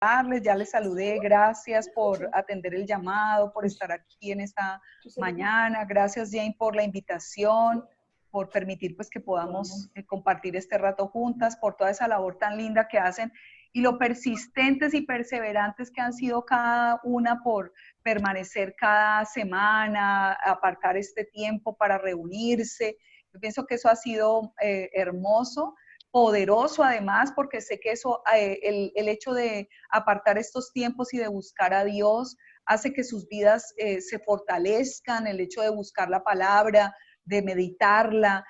saludarles, ya les saludé, gracias por atender el llamado, por estar aquí en esta mañana, gracias Jane por la invitación, por permitir pues que podamos compartir este rato juntas, por toda esa labor tan linda que hacen y lo persistentes y perseverantes que han sido cada una por permanecer cada semana, apartar este tiempo para reunirse. Yo pienso que eso ha sido hermoso, poderoso además, porque sé que eso, el hecho de apartar estos tiempos y de buscar a Dios hace que sus vidas se fortalezcan, el hecho de buscar la palabra, de meditarla,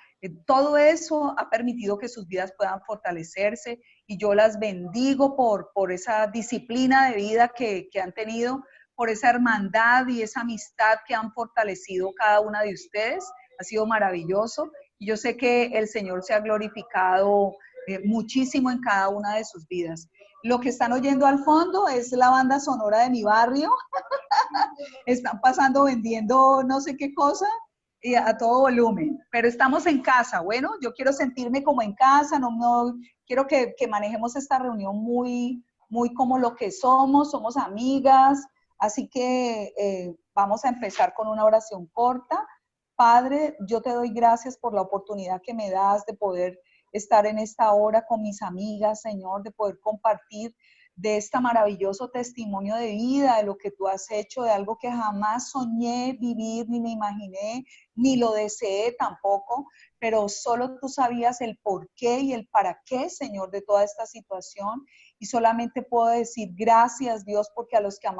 todo eso ha permitido que sus vidas puedan fortalecerse y yo las bendigo por esa disciplina de vida que han tenido, por esa hermandad y esa amistad que han fortalecido cada una de ustedes. Ha sido maravilloso y yo sé que el Señor se ha glorificado muchísimo en cada una de sus vidas. Lo que están oyendo al fondo es la banda sonora de mi barrio. Están pasando vendiendo no sé qué cosa y a todo volumen, pero estamos en casa. Bueno, yo quiero sentirme como en casa, no quiero que manejemos esta reunión muy como lo que somos amigas, así que vamos a empezar con una oración corta. Padre, yo te doy gracias por la oportunidad que me das de poder estar en esta hora con mis amigas, Señor, de poder compartir de este maravilloso testimonio de vida, de lo que tú has hecho, de algo que jamás soñé vivir, ni me imaginé, ni lo deseé tampoco, pero solo tú sabías el por qué y el para qué, Señor, de toda esta situación. Y solamente puedo decir gracias, Dios, porque a los que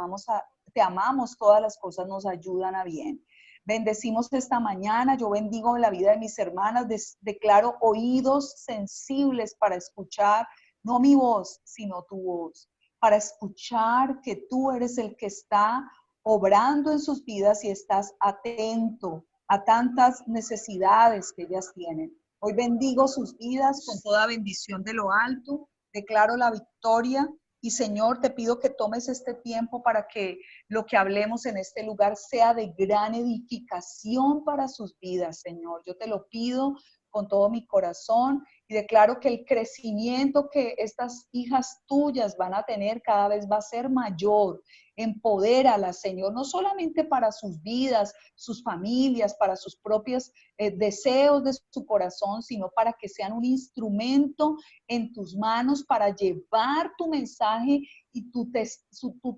te amamos, todas las cosas nos ayudan a bien. Bendecimos esta mañana, yo bendigo la vida de mis hermanas, declaro oídos sensibles para escuchar, no mi voz, sino tu voz, para escuchar que tú eres el que está obrando en sus vidas y estás atento a tantas necesidades que ellas tienen. Hoy bendigo sus vidas con toda bendición de lo alto, declaro la victoria y Señor, te pido que tomes este tiempo para que lo que hablemos en este lugar sea de gran edificación para sus vidas, Señor. Yo te lo pido con todo mi corazón y declaro que el crecimiento que estas hijas tuyas van a tener cada vez va a ser mayor. Empodéralas, Señor, no solamente para sus vidas, sus familias, para sus propios deseos de su corazón, sino para que sean un instrumento en tus manos para llevar tu mensaje y tu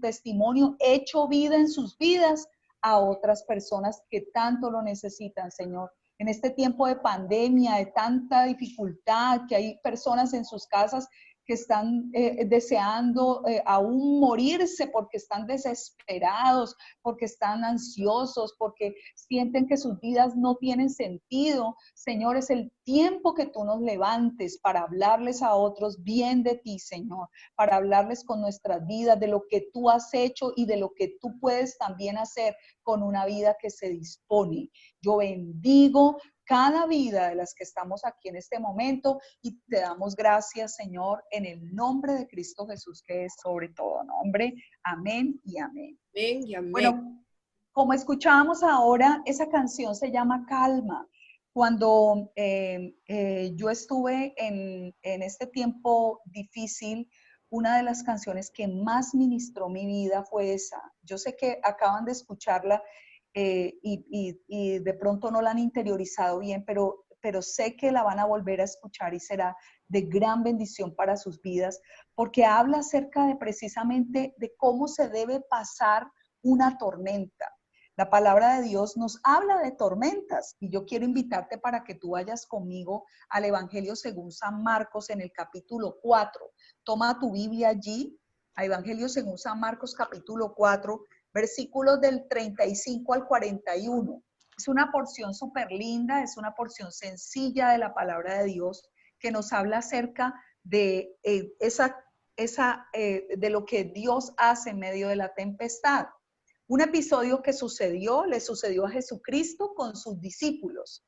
testimonio hecho vida en sus vidas a otras personas que tanto lo necesitan, Señor. En este tiempo de pandemia, de tanta dificultad, que hay personas en sus casas que están deseando aún morirse porque están desesperados, porque están ansiosos, porque sienten que sus vidas no tienen sentido. Señor, es el tiempo que tú nos levantes para hablarles a otros bien de ti, Señor, para hablarles con nuestras vidas, de lo que tú has hecho y de lo que tú puedes también hacer con una vida que se dispone. Yo bendigo cada vida de las que estamos aquí en este momento y te damos gracias, Señor, en el nombre de Cristo Jesús, que es sobre todo nombre. Amén y amén. Amén y amén. Bueno, como escuchábamos ahora, esa canción se llama Calma. Cuando yo estuve en este tiempo difícil, una de las canciones que más ministró mi vida fue esa. Yo sé que acaban de escucharla y de pronto no la han interiorizado bien, pero sé que la van a volver a escuchar y será de gran bendición para sus vidas, porque habla acerca de precisamente de cómo se debe pasar una tormenta. La palabra de Dios nos habla de tormentas y yo quiero invitarte para que tú vayas conmigo al Evangelio según San Marcos en el capítulo 4. Toma tu Biblia allí, a Evangelio según San Marcos capítulo 4, versículos del 35 al 41. Es una porción súper linda, es una porción sencilla de la palabra de Dios que nos habla acerca de de lo que Dios hace en medio de la tempestad. Un episodio que le sucedió a Jesucristo con sus discípulos.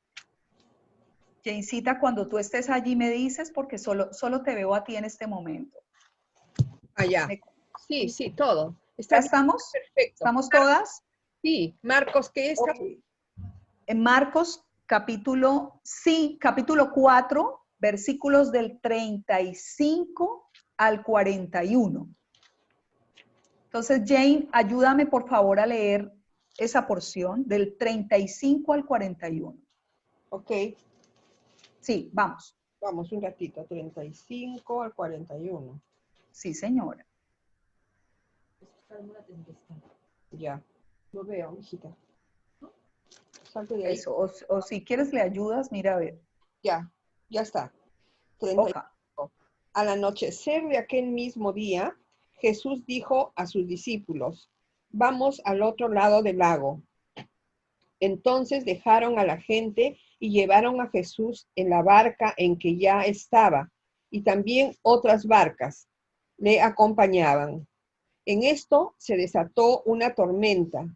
Jaincita, cuando tú estés allí me dices, porque solo te veo a ti en este momento. Allá. Sí, todo. ¿Ya estamos? Perfecto. ¿Estamos todas? Sí, Marcos, ¿qué es? Okay. En Marcos, capítulo 4, versículos del 35 al 41. Entonces, Jane, ayúdame por favor a leer esa porción del 35 al 41. Ok, Sí, vamos. vamos un ratito, 35 al 41. Sí, señora. Ya, lo veo, mijita. Salte de ahí. Eso, o si quieres le ayudas, mira a ver. Ya, ya está. 35. Oja. Al anochecer de aquel mismo día, Jesús dijo a sus discípulos, vamos al otro lado del lago. Entonces dejaron a la gente y llevaron a Jesús en la barca en que ya estaba, y también otras barcas le acompañaban. En esto se desató una tormenta,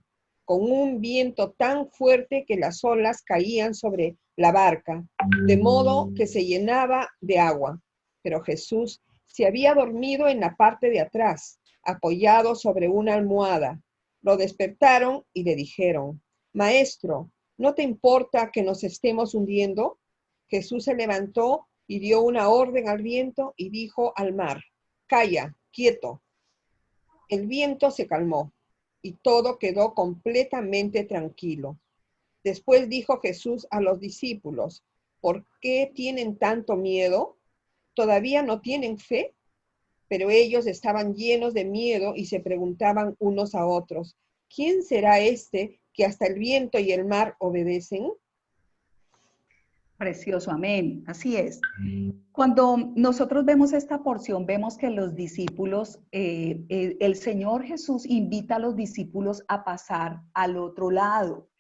con un viento tan fuerte que las olas caían sobre la barca, de modo que se llenaba de agua. Pero Jesús se había dormido en la parte de atrás, apoyado sobre una almohada. Lo despertaron y le dijeron, Maestro, ¿no te importa que nos estemos hundiendo? Jesús se levantó y dio una orden al viento y dijo al mar, calla, quieto. El viento se calmó y todo quedó completamente tranquilo. Después dijo Jesús a los discípulos, ¿por qué tienen tanto miedo? ¿Todavía no tienen fe? Pero ellos estaban llenos de miedo y se preguntaban unos a otros, ¿quién será este que hasta el viento y el mar obedecen? Precioso, amén. Así es. Cuando nosotros vemos esta porción, vemos que los discípulos, el Señor Jesús invita a los discípulos a pasar al otro lado.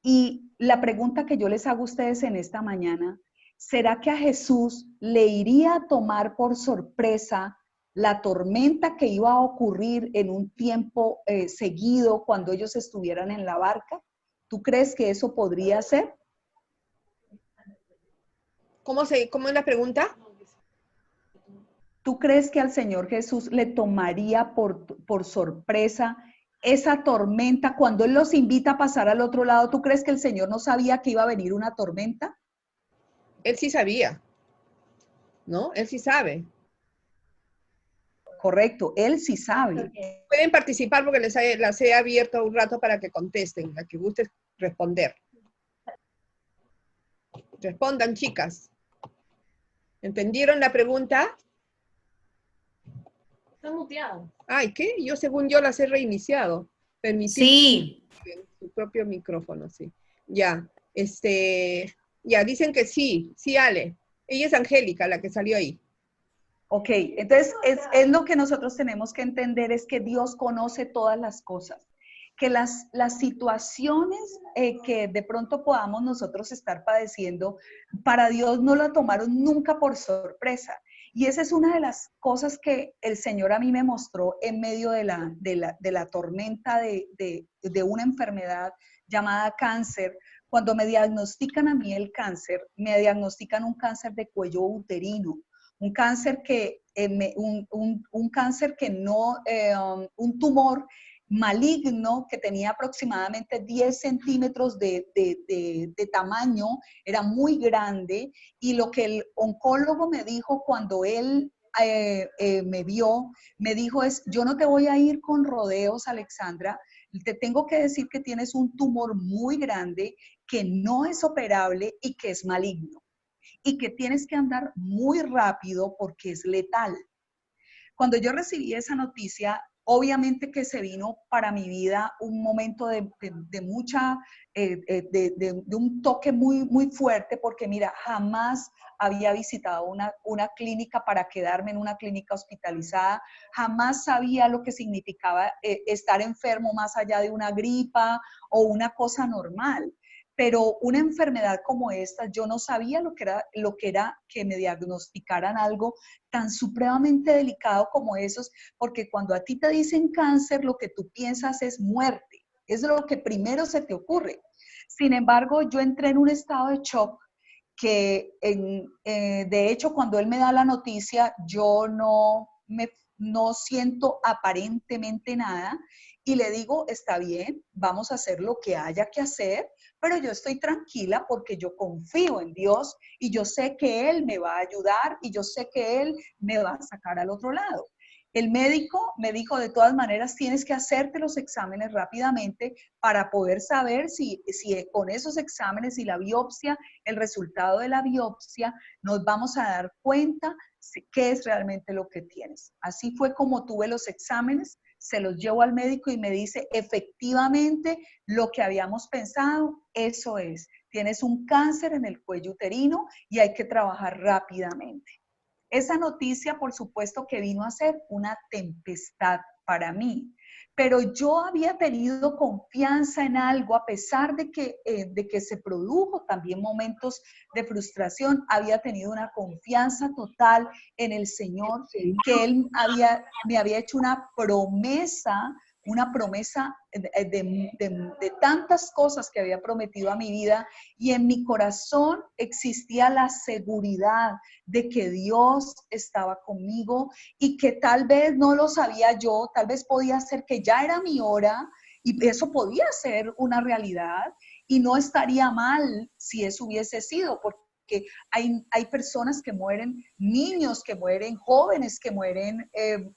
Y la pregunta que yo les hago a ustedes en esta mañana, ¿será que a Jesús le iría a tomar por sorpresa la tormenta que iba a ocurrir en un tiempo seguido cuando ellos estuvieran en la barca? ¿Tú crees que eso podría ser? ¿Cómo es la pregunta? ¿Tú crees que al Señor Jesús le tomaría por sorpresa esa tormenta cuando Él los invita a pasar al otro lado? ¿Tú crees que el Señor no sabía que iba a venir una tormenta? Él sí sabía, ¿no? Él sí sabe. Correcto, Él sí sabe. Pueden participar porque las he abierto un rato para que contesten, la que guste responder. Respondan, chicas. ¿Entendieron la pregunta? Está muteado. Ay, ¿qué? Yo según yo las he reiniciado. Permitir Sí. su propio micrófono, sí. Ya, ya, dicen que sí, sí, Ale. Ella es Angélica, la que salió ahí. Ok, entonces es lo que nosotros tenemos que entender, es que Dios conoce todas las cosas, que las situaciones que de pronto podamos nosotros estar padeciendo, para Dios no la tomaron nunca por sorpresa. Y esa es una de las cosas que el Señor a mí me mostró en medio de la tormenta de una enfermedad llamada cáncer. Cuando me diagnostican a mí el cáncer, me diagnostican un cáncer de cuello uterino. Un cáncer que, un cáncer que no, un tumor maligno que tenía aproximadamente 10 centímetros de tamaño, era muy grande, y lo que el oncólogo me dijo cuando él me vio, me dijo es, yo no te voy a ir con rodeos, Alexandra, te tengo que decir que tienes un tumor muy grande, que no es operable y que es maligno, y que tienes que andar muy rápido porque es letal. Cuando yo recibí esa noticia, obviamente que se vino para mi vida un momento de mucha, de un toque muy, muy fuerte, porque mira, jamás había visitado una clínica para quedarme en una clínica hospitalizada, jamás sabía lo que significaba estar enfermo más allá de una gripa o una cosa normal. Pero una enfermedad como esta, yo no sabía lo que era que me diagnosticaran algo tan supremamente delicado como esos, porque cuando a ti te dicen cáncer, lo que tú piensas es muerte, es lo que primero se te ocurre. Sin embargo, yo entré en un estado de shock que, de hecho, cuando él me da la noticia, yo no siento aparentemente nada, y le digo, está bien, vamos a hacer lo que haya que hacer, pero yo estoy tranquila porque yo confío en Dios y yo sé que Él me va a ayudar y yo sé que Él me va a sacar al otro lado. El médico me dijo, de todas maneras, tienes que hacerte los exámenes rápidamente para poder saber si con esos exámenes y la biopsia, el resultado de la biopsia, nos vamos a dar cuenta qué es realmente lo que tienes. Así fue como tuve los exámenes, se los llevo al médico y me dice, efectivamente, lo que habíamos pensado, eso es. Tienes un cáncer en el cuello uterino y hay que trabajar rápidamente. Esa noticia, por supuesto, que vino a ser una tempestad para mí, pero yo había tenido confianza en algo, a pesar de que se produjo también momentos de frustración, había tenido una confianza total en el Señor, que Él me había hecho una promesa de tantas cosas que había prometido a mi vida, y en mi corazón existía la seguridad de que Dios estaba conmigo y que tal vez no lo sabía yo, tal vez podía ser que ya era mi hora y eso podía ser una realidad y no estaría mal si eso hubiese sido, porque hay personas que mueren, niños que mueren, jóvenes que mueren,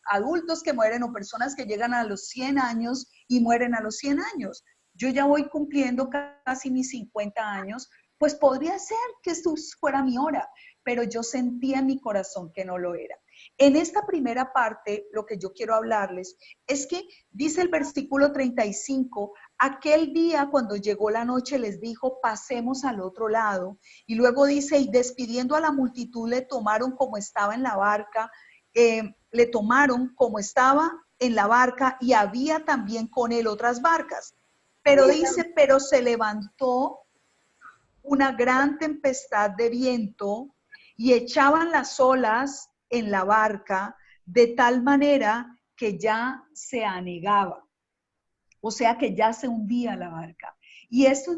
adultos que mueren o personas que llegan a los 100 años y mueren a los 100 años. Yo ya voy cumpliendo casi mis 50 años, pues podría ser que esto fuera mi hora, pero yo sentía en mi corazón que no lo era. En esta primera parte, lo que yo quiero hablarles es que dice el versículo 35, aquel día cuando llegó la noche les dijo, pasemos al otro lado. Y luego dice, y despidiendo a la multitud le tomaron como estaba en la barca, le tomaron como estaba en la barca y había también con él otras barcas. Pero dice, pero se levantó una gran tempestad de viento y echaban las olas en la barca de tal manera que ya se anegaba, o sea que ya se hundía la barca. Y esto es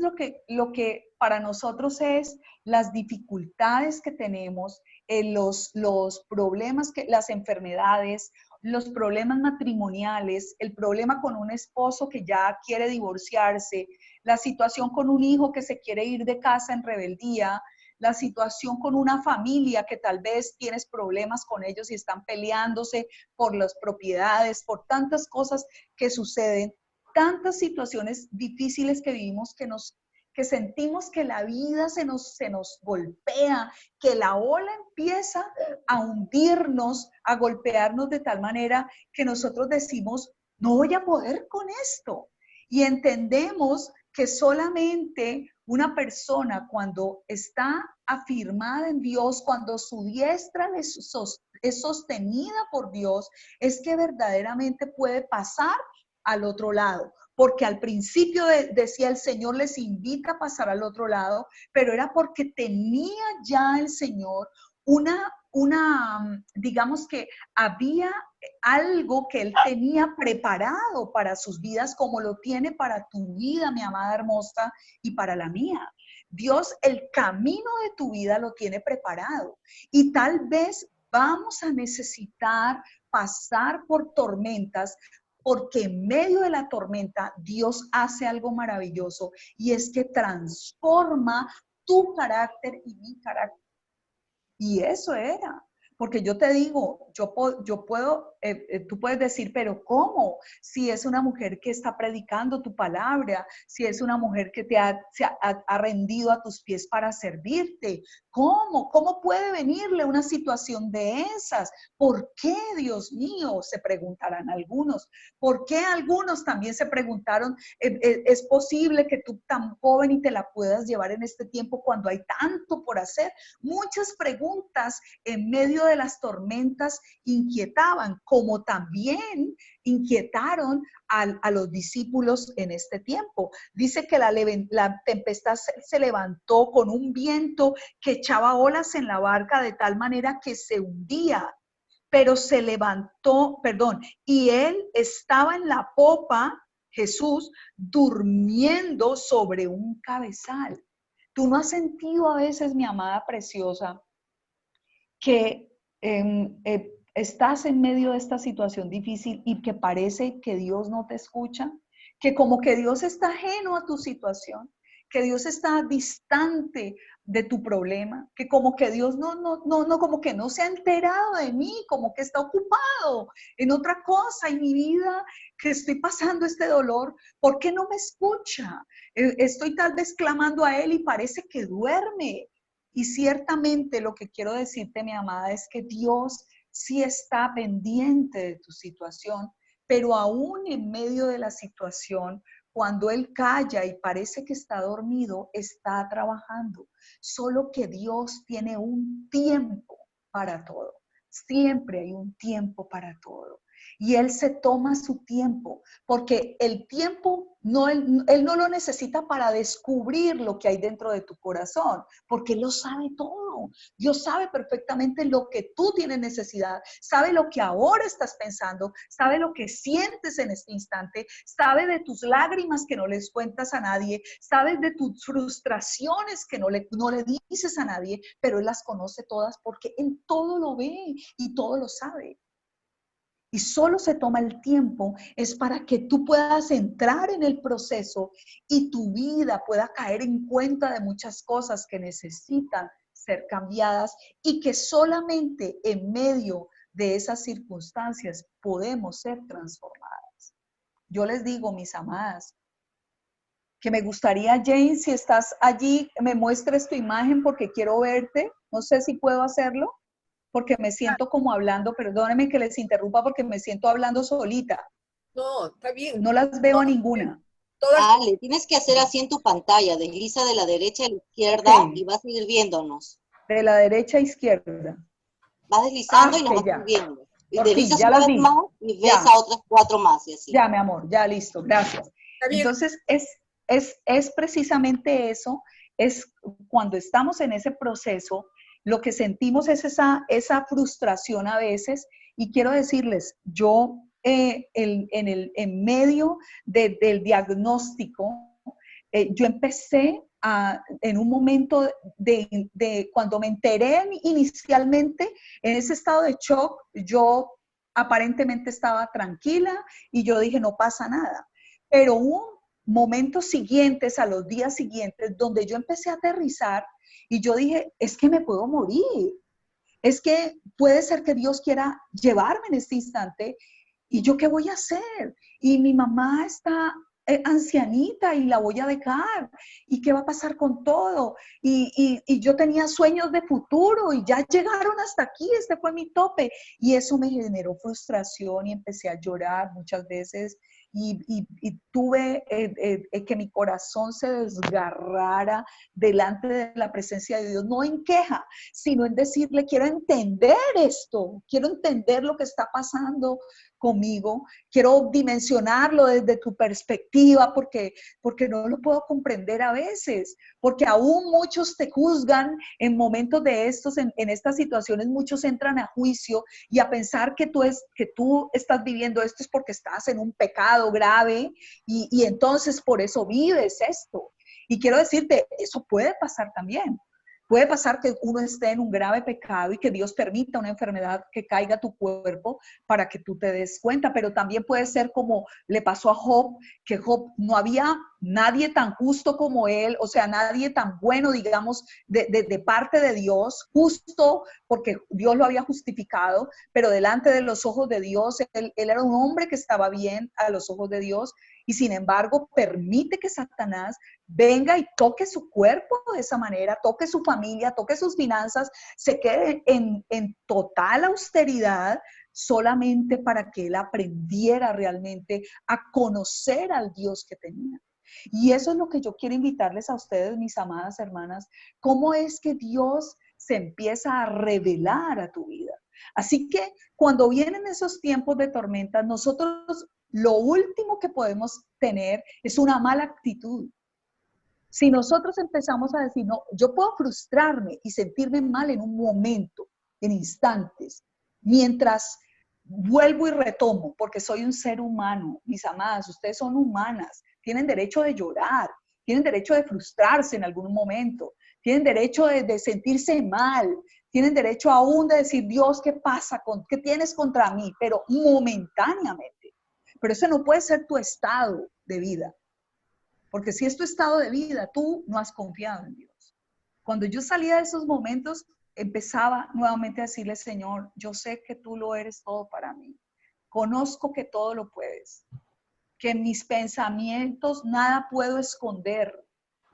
lo que para nosotros es las dificultades que tenemos, los problemas, las enfermedades, los problemas matrimoniales, el problema con un esposo que ya quiere divorciarse, la situación con un hijo que se quiere ir de casa en rebeldía, la situación con una familia que tal vez tienes problemas con ellos y están peleándose por las propiedades, por tantas cosas que suceden, tantas situaciones difíciles que vivimos que sentimos que la vida se nos golpea, que la ola empieza a hundirnos, a golpearnos de tal manera que nosotros decimos, no voy a poder con esto. Y entendemos que solamente una persona cuando está afirmada en Dios, cuando su diestra es sostenida por Dios, es que verdaderamente puede pasar al otro lado, porque al principio decía el Señor les invita a pasar al otro lado, pero era porque tenía ya el Señor digamos que había algo que Él tenía preparado para sus vidas, como lo tiene para tu vida, mi amada hermosa, y para la mía. Dios, el camino de tu vida lo tiene preparado y tal vez vamos a necesitar pasar por tormentas, porque en medio de la tormenta Dios hace algo maravilloso y es que transforma tu carácter y mi carácter. Y eso era, porque yo te digo, yo puedo, tú puedes decir, pero ¿cómo? Si es una mujer que está predicando tu palabra, si es una mujer que ha rendido a tus pies para servirte, ¿cómo? ¿Cómo puede venirle una situación de esas? ¿Por qué, Dios mío? Se preguntarán algunos. ¿Por qué algunos también se preguntaron, es posible que tú tan joven y te la puedas llevar en este tiempo cuando hay tanto por hacer? Muchas preguntas en medio de las tormentas inquietaban, como también inquietaron a los discípulos en este tiempo. Dice que la tempestad se levantó con un viento que echaba olas en la barca de tal manera que se hundía, pero se levantó, y él estaba en la popa, Jesús, durmiendo sobre un cabezal. ¿Tú no has sentido a veces, mi amada preciosa, que estás en medio de esta situación difícil y que parece que Dios no te escucha? Que como que Dios está ajeno a tu situación, que Dios está distante de tu problema, que como que Dios como que no se ha enterado de mí, como que está ocupado en otra cosa en mi vida, que estoy pasando este dolor, ¿por qué no me escucha? Estoy tal vez clamando a Él y parece que duerme. Y ciertamente lo que quiero decirte, mi amada, es que Dios sí está pendiente de tu situación, pero aún en medio de la situación, cuando Él calla y parece que está dormido, está trabajando. Solo que Dios tiene un tiempo para todo. Siempre hay un tiempo para todo. Y Él se toma su tiempo, porque el tiempo, él no lo necesita para descubrir lo que hay dentro de tu corazón, porque Él lo sabe todo. Dios sabe perfectamente lo que tú tienes necesidad, sabe lo que ahora estás pensando, sabe lo que sientes en este instante, sabe de tus lágrimas que no les cuentas a nadie, sabe de tus frustraciones que no le dices a nadie, pero Él las conoce todas porque Él todo lo ve y todo lo sabe. Y solo se toma el tiempo es para que tú puedas entrar en el proceso y tu vida pueda caer en cuenta de muchas cosas que necesitan ser cambiadas y que solamente en medio de esas circunstancias podemos ser transformadas. Yo les digo, mis amadas, que me gustaría, Jane, si estás allí, me muestres tu imagen porque quiero verte. No sé si puedo hacerlo, porque me siento como hablando, perdónenme que les interrumpa porque me siento hablando solita. No, está bien. No las veo a ninguna. Todas, Ale, tienes que hacer así en tu pantalla, desliza de la derecha a la izquierda y Ok, vas a ir viéndonos. de la derecha a izquierda. Vas deslizando Ah, y nos que vas a ir ya. viendo. Y Por fin, deslizas ya una las vez vi. más y ves Ya, a otras 4 más y así. ya, mi amor, ya listo, gracias. está bien. Entonces, es precisamente eso, es cuando estamos en ese proceso, lo que sentimos es esa frustración a veces, y quiero decirles, yo en medio del diagnóstico, yo empecé en un momento cuando me enteré inicialmente, en ese estado de shock, yo aparentemente estaba tranquila y yo dije, no pasa nada. Pero hubo momentos siguientes, a los días siguientes, donde yo empecé a aterrizar y yo dije, es que me puedo morir. Es que puede ser que Dios quiera llevarme en este instante y yo qué voy a hacer. Y mi mamá está ancianita y la voy a dejar. ¿Y qué va a pasar con todo? Y yo tenía sueños de futuro y ya llegaron hasta aquí, este fue mi tope. Y eso me generó frustración y empecé a llorar muchas veces. Y tuve que mi corazón se desgarrara delante de la presencia de Dios, no en queja, sino en decirle, quiero entender esto, quiero entender lo que está pasando conmigo, quiero dimensionarlo desde tu perspectiva, porque no lo puedo comprender a veces, porque aún muchos te juzgan en momentos de estos, en estas situaciones, muchos entran a juicio y a pensar que tú estás viviendo esto es porque estás en un pecado grave y entonces por eso vives esto. Y quiero decirte, eso puede pasar también. Puede pasar que uno esté en un grave pecado y que Dios permita una enfermedad que caiga a tu cuerpo para que tú te des cuenta, pero también puede ser como le pasó a Job, que Job no había nadie tan justo como él, o sea, nadie tan bueno, digamos, de parte de Dios, justo porque Dios lo había justificado, pero delante de los ojos de Dios, él era un hombre que estaba bien a los ojos de Dios, y sin embargo permite que Satanás venga y toque su cuerpo de esa manera, toque su familia, toque sus finanzas, se quede en total austeridad solamente para que él aprendiera realmente a conocer al Dios que tenía. Y eso es lo que yo quiero invitarles a ustedes, mis amadas hermanas, cómo es que Dios se empieza a revelar a tu vida. Así que cuando vienen esos tiempos de tormenta, nosotros lo último que podemos tener es una mala actitud. Si nosotros empezamos a decir, no, yo puedo frustrarme y sentirme mal en un momento, en instantes, mientras vuelvo y retomo, porque soy un ser humano, mis amadas, ustedes son humanas, tienen derecho de llorar, tienen derecho de frustrarse en algún momento, tienen derecho de sentirse mal, tienen derecho aún de decir, Dios, ¿qué pasa? ¿Qué tienes contra mí? Pero momentáneamente. Pero ese no puede ser tu estado de vida. Porque si es tu estado de vida, tú no has confiado en Dios. Cuando yo salía de esos momentos, empezaba nuevamente a decirle, Señor, yo sé que tú lo eres todo para mí. Conozco que todo lo puedes, que en mis pensamientos nada puedo esconder.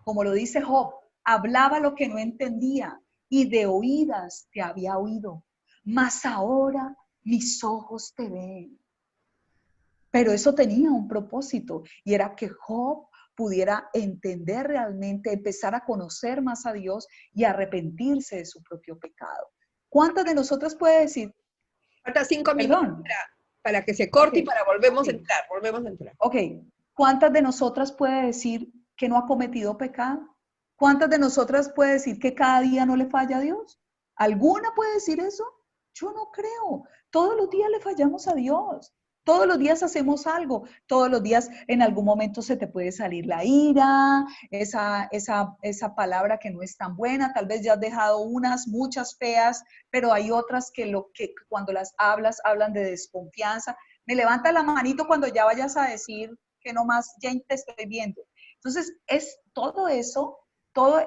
Como lo dice Job, hablaba lo que no entendía y de oídas te había oído, mas ahora mis ojos te ven. Pero eso tenía un propósito y era que Job pudiera entender realmente, empezar a conocer más a Dios y arrepentirse de su propio pecado. ¿Cuántas de nosotras puede decir? Falta 5 minutos Perdón. para que se corte y Ok, para volvemos a entrar, volvemos a entrar. ok. ¿Cuántas de nosotras puede decir que no ha cometido pecado? ¿Cuántas de nosotras puede decir que cada día no le falla a Dios? ¿Alguna puede decir eso? Yo no creo. Todos los días le fallamos a Dios. Todos los días hacemos algo. Todos los días en algún momento se te puede salir la ira, esa palabra que no es tan buena. Tal vez ya has dejado muchas feas, pero hay otras que cuando las hablas, hablan de desconfianza. Me levanta la manito cuando ya vayas a decir que no más, ya te estoy viendo. Entonces, es todo eso,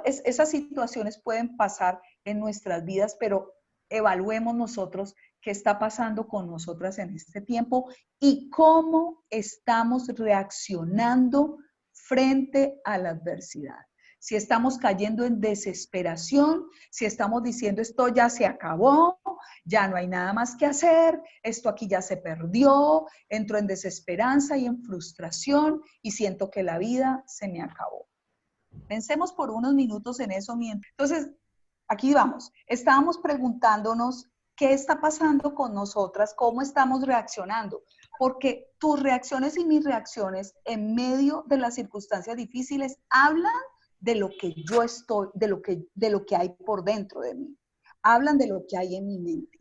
esas situaciones pueden pasar en nuestras vidas, pero evaluemos nosotros qué está pasando con nosotras en este tiempo y cómo estamos reaccionando frente a la adversidad. Si estamos cayendo en desesperación, si estamos diciendo esto ya se acabó, ya no hay nada más que hacer, esto aquí ya se perdió, entro en desesperanza y en frustración y siento que la vida se me acabó. Pensemos por unos minutos en eso. Entonces, aquí vamos. Estábamos preguntándonos qué está pasando con nosotras, cómo estamos reaccionando, porque tus reacciones y mis reacciones en medio de las circunstancias difíciles hablan de lo que yo estoy, de lo que hay por dentro de mí. Hablan de lo que hay en mi mente,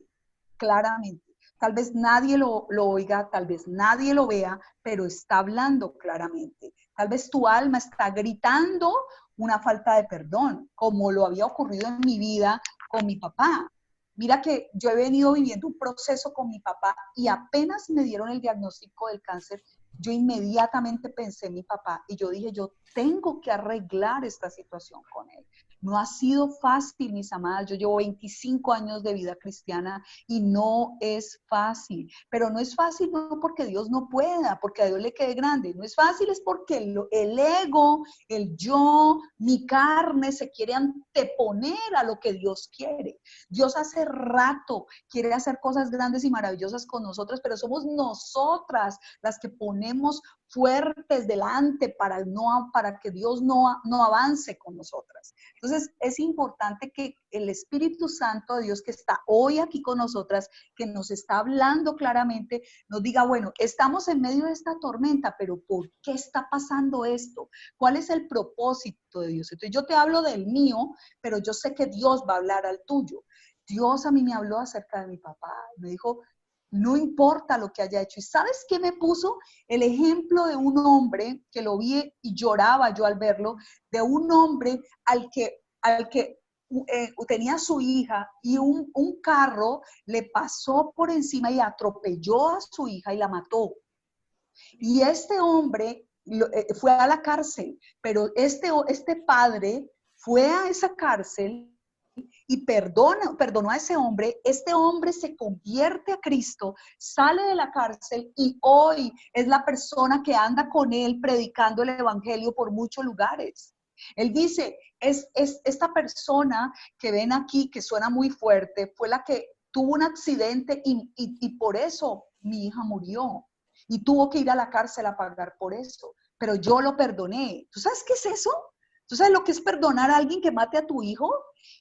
claramente. Tal vez nadie lo oiga, tal vez nadie lo vea, pero está hablando claramente. Tal vez tu alma está gritando una falta de perdón, como lo había ocurrido en mi vida con mi papá. Mira que yo he venido viviendo un proceso con mi papá y apenas me dieron el diagnóstico del cáncer, yo inmediatamente pensé en mi papá y yo dije, yo tengo que arreglar esta situación con él. No ha sido fácil, mis amadas. Yo llevo 25 años de vida cristiana y no es fácil. Pero no es fácil no porque Dios no pueda, porque a Dios le quede grande. No es fácil, es porque el ego, el yo, mi carne se quiere anteponer a lo que Dios quiere. Dios hace rato quiere hacer cosas grandes y maravillosas con nosotras, pero somos nosotras las que ponemos fuertes delante para que Dios no avance con nosotras. Entonces, es importante que el Espíritu Santo de Dios que está hoy aquí con nosotras, que nos está hablando claramente, nos diga, bueno, estamos en medio de esta tormenta, pero ¿por qué está pasando esto? ¿Cuál es el propósito de Dios? Entonces, yo te hablo del mío, pero yo sé que Dios va a hablar al tuyo. Dios a mí me habló acerca de mi papá, me dijo, no importa lo que haya hecho. ¿Y sabes qué me puso? El ejemplo de un hombre que lo vi y lloraba yo al verlo, de un hombre al que tenía su hija y un carro le pasó por encima y atropelló a su hija y la mató. Y este hombre fue a la cárcel, pero este padre fue a esa cárcel y perdonó a ese hombre. Este hombre se convierte a Cristo, sale de la cárcel y hoy es la persona que anda con él predicando el evangelio por muchos lugares. Él dice, es esta persona que ven aquí, que suena muy fuerte, fue la que tuvo un accidente y por eso mi hija murió. Y tuvo que ir a la cárcel a pagar por eso. Pero yo lo perdoné. ¿Tú sabes qué es eso? ¿Tú sabes lo que es perdonar a alguien que mate a tu hijo?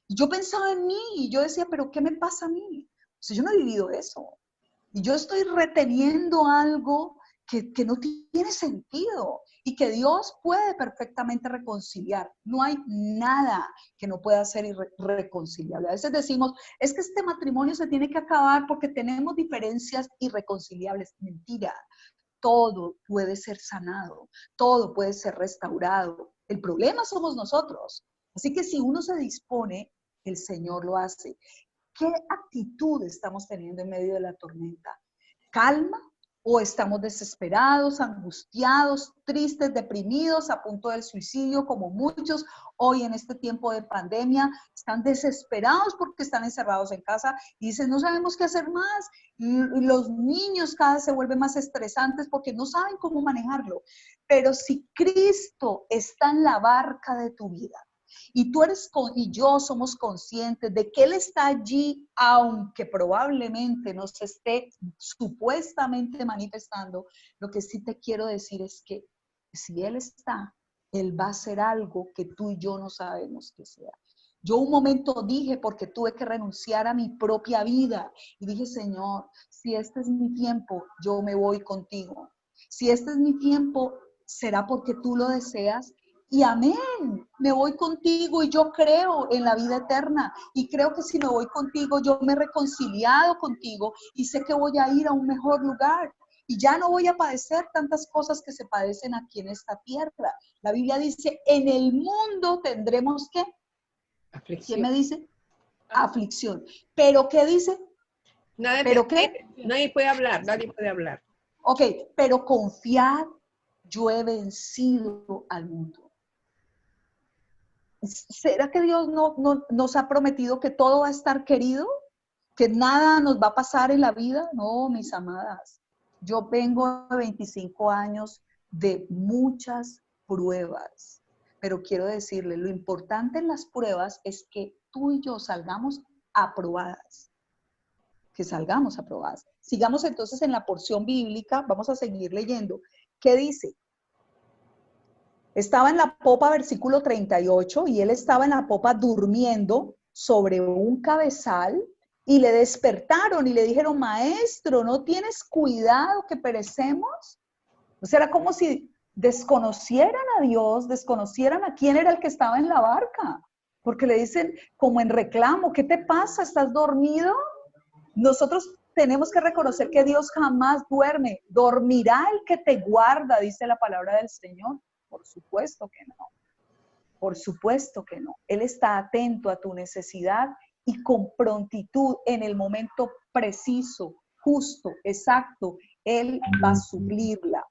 Y yo pensaba en mí y yo decía, pero ¿qué me pasa a mí? O sea, yo no he vivido eso. Y yo estoy reteniendo algo que no tiene sentido y que Dios puede perfectamente reconciliar. No hay nada que no pueda ser irreconciliable. A veces decimos, es que este matrimonio se tiene que acabar porque tenemos diferencias irreconciliables. Mentira. Todo puede ser sanado, todo puede ser restaurado. El problema somos nosotros. Así que si uno se dispone, el Señor lo hace. ¿Qué actitud estamos teniendo en medio de la tormenta? ¿Calma? o estamos desesperados, angustiados, tristes, deprimidos, a punto del suicidio, como muchos hoy en este tiempo de pandemia están desesperados porque están encerrados en casa y dicen, no sabemos qué hacer más. Y los niños cada vez se vuelven más estresantes porque no saben cómo manejarlo. Pero si Cristo está en la barca de tu vida, y tú y yo somos conscientes de que Él está allí, aunque probablemente no se esté supuestamente manifestando, lo que sí te quiero decir es que si Él está, Él va a hacer algo que tú y yo no sabemos que sea. Yo un momento dije, porque tuve que renunciar a mi propia vida, y dije, Señor, si este es mi tiempo, yo me voy contigo. Si este es mi tiempo, será porque tú lo deseas. Y amén, me voy contigo y yo creo en la vida eterna. Y creo que si me voy contigo, yo me he reconciliado contigo y sé que voy a ir a un mejor lugar. Y ya no voy a padecer tantas cosas que se padecen aquí en esta tierra. La Biblia dice, en el mundo tendremos ¿qué? Aflicción. ¿Quién me dice? Aflicción. ¿Pero qué dice? ¿Pero qué? Nadie puede hablar, nadie puede hablar. Ok, pero confiad, yo he vencido al mundo. ¿Será que Dios no nos ha prometido que todo va a estar querido? ¿Que nada nos va a pasar en la vida? No, mis amadas. Yo vengo de 25 años de muchas pruebas, pero quiero decirle, lo importante en las pruebas es que tú y yo salgamos aprobadas. Que salgamos aprobadas. Sigamos entonces en la porción bíblica, vamos a seguir leyendo. ¿Qué dice? Estaba en la popa, versículo 38, y él estaba en la popa durmiendo sobre un cabezal, y le despertaron y le dijeron, maestro, ¿no tienes cuidado que perecemos? O sea, era como si desconocieran a Dios, desconocieran a quién era el que estaba en la barca, porque le dicen como en reclamo, ¿qué te pasa? ¿Estás dormido? Nosotros tenemos que reconocer que Dios jamás duerme. Dormirá el que te guarda, dice la palabra del Señor. Por supuesto que no. Por supuesto que no. Él está atento a tu necesidad y con prontitud en el momento preciso, justo, exacto, Él va a suplirla.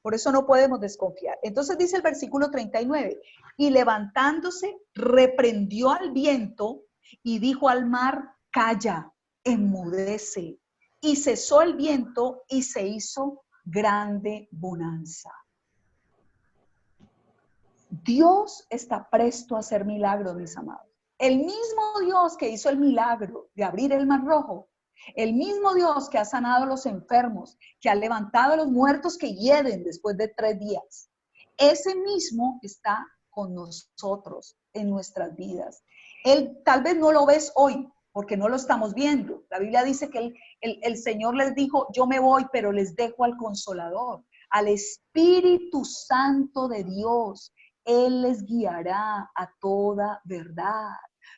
Por eso no podemos desconfiar. Entonces dice el versículo 39, y levantándose, reprendió al viento y dijo al mar, calla, enmudece. Y cesó el viento y se hizo grande bonanza. Dios está presto a hacer milagros, mis amados. El mismo Dios que hizo el milagro de abrir el mar rojo, el mismo Dios que ha sanado a los enfermos, que ha levantado a los muertos que hieden después de 3 días, ese mismo está con nosotros en nuestras vidas. Él tal vez no lo ves hoy, porque no lo estamos viendo. La Biblia dice que el Señor les dijo, yo me voy, pero les dejo al Consolador, al Espíritu Santo de Dios. Él les guiará a toda verdad.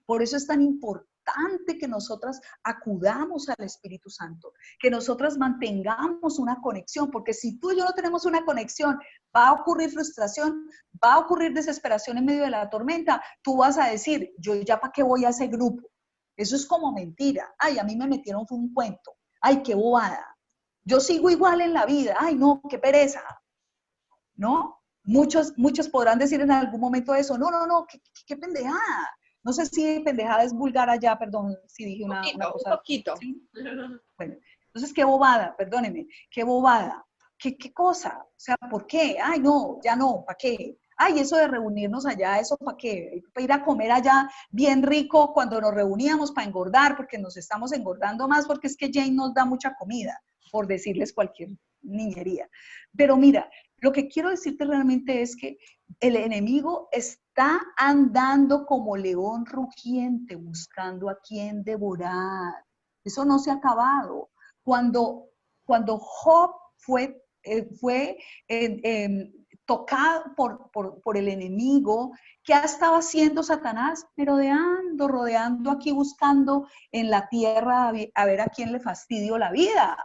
Por eso es tan importante que nosotras acudamos al Espíritu Santo, que nosotras mantengamos una conexión, porque si tú y yo no tenemos una conexión, va a ocurrir frustración, va a ocurrir desesperación en medio de la tormenta. Tú vas a decir, yo ya para qué voy a ese grupo. Eso es como mentira. Ay, a mí me metieron fue un cuento. Ay, qué bobada. Yo sigo igual en la vida. Ay, no, qué pereza. ¿No? Muchos podrán decir en algún momento eso. No, qué pendejada. No sé si pendejada es vulgar allá, perdón, si dije una cosa. Un poquito. ¿Sí? Bueno, entonces qué bobada, perdónenme, qué bobada. ¿Qué cosa? O sea, ¿por qué? Ay, no, ya no, ¿para qué? Ay, eso de reunirnos allá, ¿eso para qué? Para ir a comer allá bien rico cuando nos reuníamos para engordar, porque nos estamos engordando más, porque es que Jane nos da mucha comida, por decirles cualquier niñería. Pero mira, lo que quiero decirte realmente es que el enemigo está andando como león rugiente, buscando a quien devorar. Eso no se ha acabado. Cuando Job fue tocado por el enemigo, ¿qué estaba haciendo Satanás? Rodeando aquí, buscando en la tierra a ver a quién le fastidio la vida.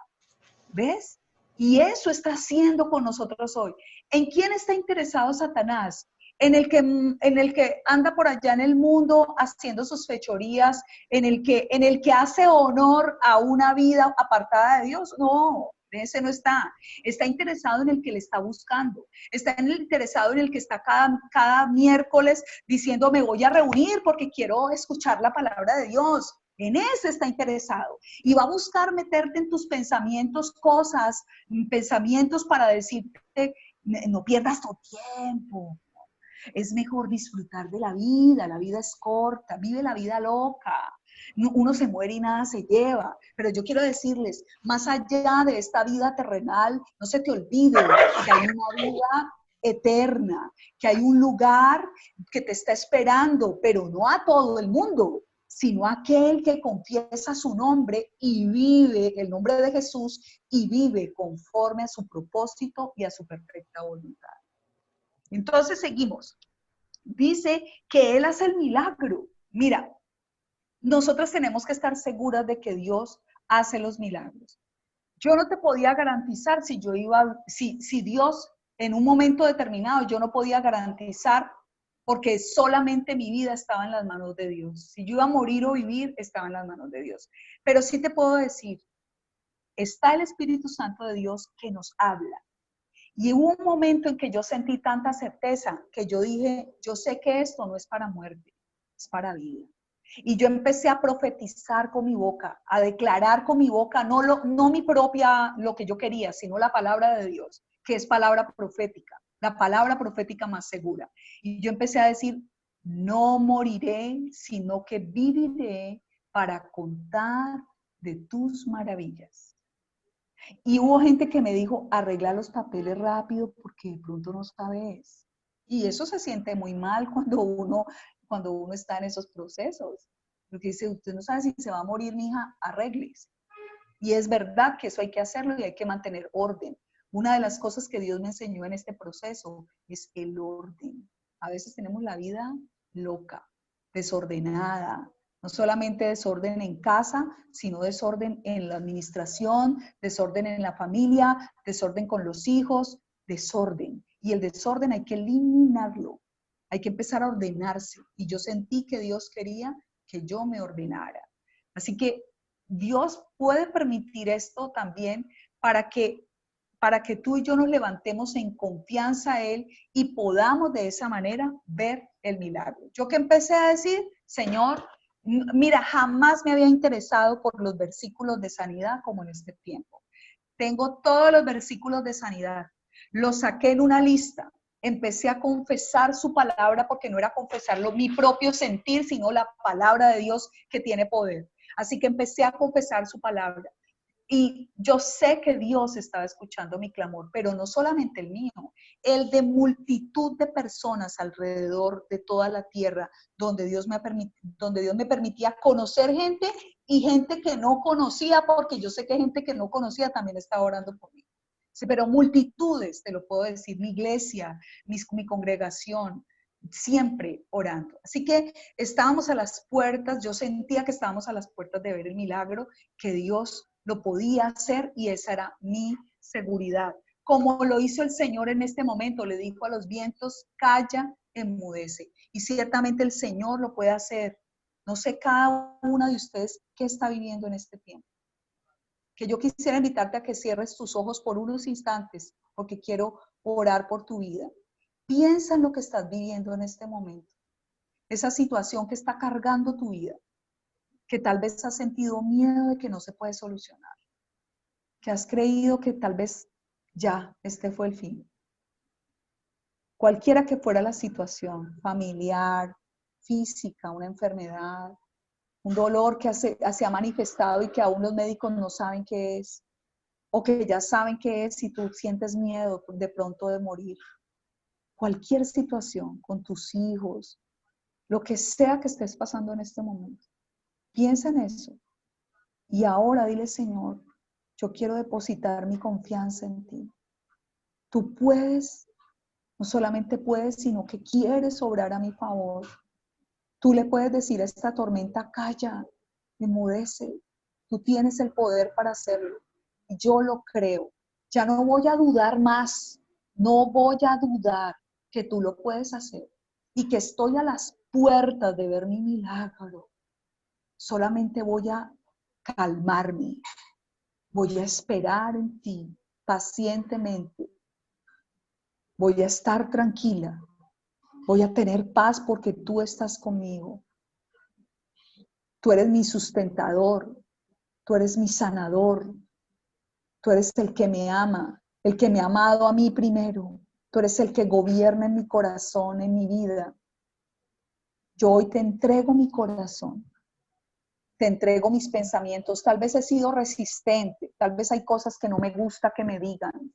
¿Ves? Y eso está haciendo con nosotros hoy. ¿En quién está interesado Satanás? En el que anda por allá en el mundo haciendo sus fechorías, en el que hace honor a una vida apartada de Dios. No, ese no está. Está interesado en el que le está buscando. Está interesado en el que está cada miércoles diciendo, me voy a reunir porque quiero escuchar la palabra de Dios. En ese está interesado. Y va a buscar meterte en tus pensamientos cosas, pensamientos para decirte, no pierdas tu tiempo. Es mejor disfrutar de la vida es corta, vive la vida loca. Uno se muere y nada se lleva, pero yo quiero decirles, más allá de esta vida terrenal, no se te olvide que hay una vida eterna, que hay un lugar que te está esperando, pero no a todo el mundo, sino a aquel que confiesa su nombre y vive el nombre de Jesús y vive conforme a su propósito y a su perfecta voluntad. Entonces seguimos. Dice que Él hace el milagro. Mira, nosotros tenemos que estar seguras de que Dios hace los milagros. Yo no te podía garantizar si Dios en un momento determinado, yo no podía garantizar porque solamente mi vida estaba en las manos de Dios. Si yo iba a morir o vivir, estaba en las manos de Dios. Pero sí te puedo decir, está el Espíritu Santo de Dios que nos habla. Y hubo un momento en que yo sentí tanta certeza que yo dije, yo sé que esto no es para muerte, es para vida. Y yo empecé a profetizar con mi boca, a declarar con mi boca, no mi propia, lo que yo quería, sino la palabra de Dios, que es palabra profética, la palabra profética más segura. Y yo empecé a decir, no moriré, sino que viviré para contar de tus maravillas. Y hubo gente que me dijo, arregla los papeles rápido porque de pronto no sabes. Y eso se siente muy mal cuando uno está en esos procesos. Porque dice, usted no sabe si se va a morir, mija, arréglese. Y es verdad que eso hay que hacerlo y hay que mantener orden. Una de las cosas que Dios me enseñó en este proceso es el orden. A veces tenemos la vida loca, desordenada. No solamente desorden en casa, sino desorden en la administración, desorden en la familia, desorden con los hijos, desorden. Y el desorden hay que eliminarlo. Hay que empezar a ordenarse. Y yo sentí que Dios quería que yo me ordenara. Así que Dios puede permitir esto también para que tú y yo nos levantemos en confianza a Él y podamos de esa manera ver el milagro. Yo que empecé a decir, Señor, mira, jamás me había interesado por los versículos de sanidad como en este tiempo. Tengo todos los versículos de sanidad. Los saqué en una lista. Empecé a confesar su palabra porque no era confesarlo mi propio sentir, sino la palabra de Dios que tiene poder. Así que empecé a confesar su palabra. Y yo sé que Dios estaba escuchando mi clamor, pero no solamente el mío, el de multitud de personas alrededor de toda la tierra, donde Dios me permitía conocer gente y gente que no conocía, porque yo sé que gente que no conocía también estaba orando por mí. Sí, pero multitudes, te lo puedo decir, mi iglesia, mi congregación, siempre orando. Así que estábamos a las puertas, yo sentía que estábamos a las puertas de ver el milagro, que Dios lo podía hacer y esa era mi seguridad. Como lo hizo el Señor en este momento, le dijo a los vientos, calla, enmudece. Y ciertamente el Señor lo puede hacer. No sé cada una de ustedes qué está viviendo en este tiempo. Que yo quisiera invitarte a que cierres tus ojos por unos instantes, porque quiero orar por tu vida. Piensa en lo que estás viviendo en este momento. Esa situación que está cargando tu vida, que tal vez has sentido miedo de que no se puede solucionar, que has creído que tal vez ya este fue el fin. Cualquiera que fuera la situación, familiar, física, una enfermedad, un dolor que se ha manifestado y que aún los médicos no saben qué es, o que ya saben qué es si tú sientes miedo de pronto de morir. Cualquier situación con tus hijos, lo que sea que estés pasando en este momento, piensa en eso. Y ahora dile, Señor, yo quiero depositar mi confianza en ti. Tú puedes, no solamente puedes, sino que quieres obrar a mi favor. Tú le puedes decir a esta tormenta, calla, enmudece. Tú tienes el poder para hacerlo. Y yo lo creo. Ya no voy a dudar más. No voy a dudar que tú lo puedes hacer. Y que estoy a las puertas de ver mi milagro. Solamente voy a calmarme. Voy a esperar en ti pacientemente. Voy a estar tranquila. Voy a tener paz porque tú estás conmigo. Tú eres mi sustentador. Tú eres mi sanador. Tú eres el que me ama, el que me ha amado a mí primero. Tú eres el que gobierna en mi corazón, en mi vida. Yo hoy te entrego mi corazón. Te entrego mis pensamientos. Tal vez he sido resistente. Tal vez hay cosas que no me gusta que me digan.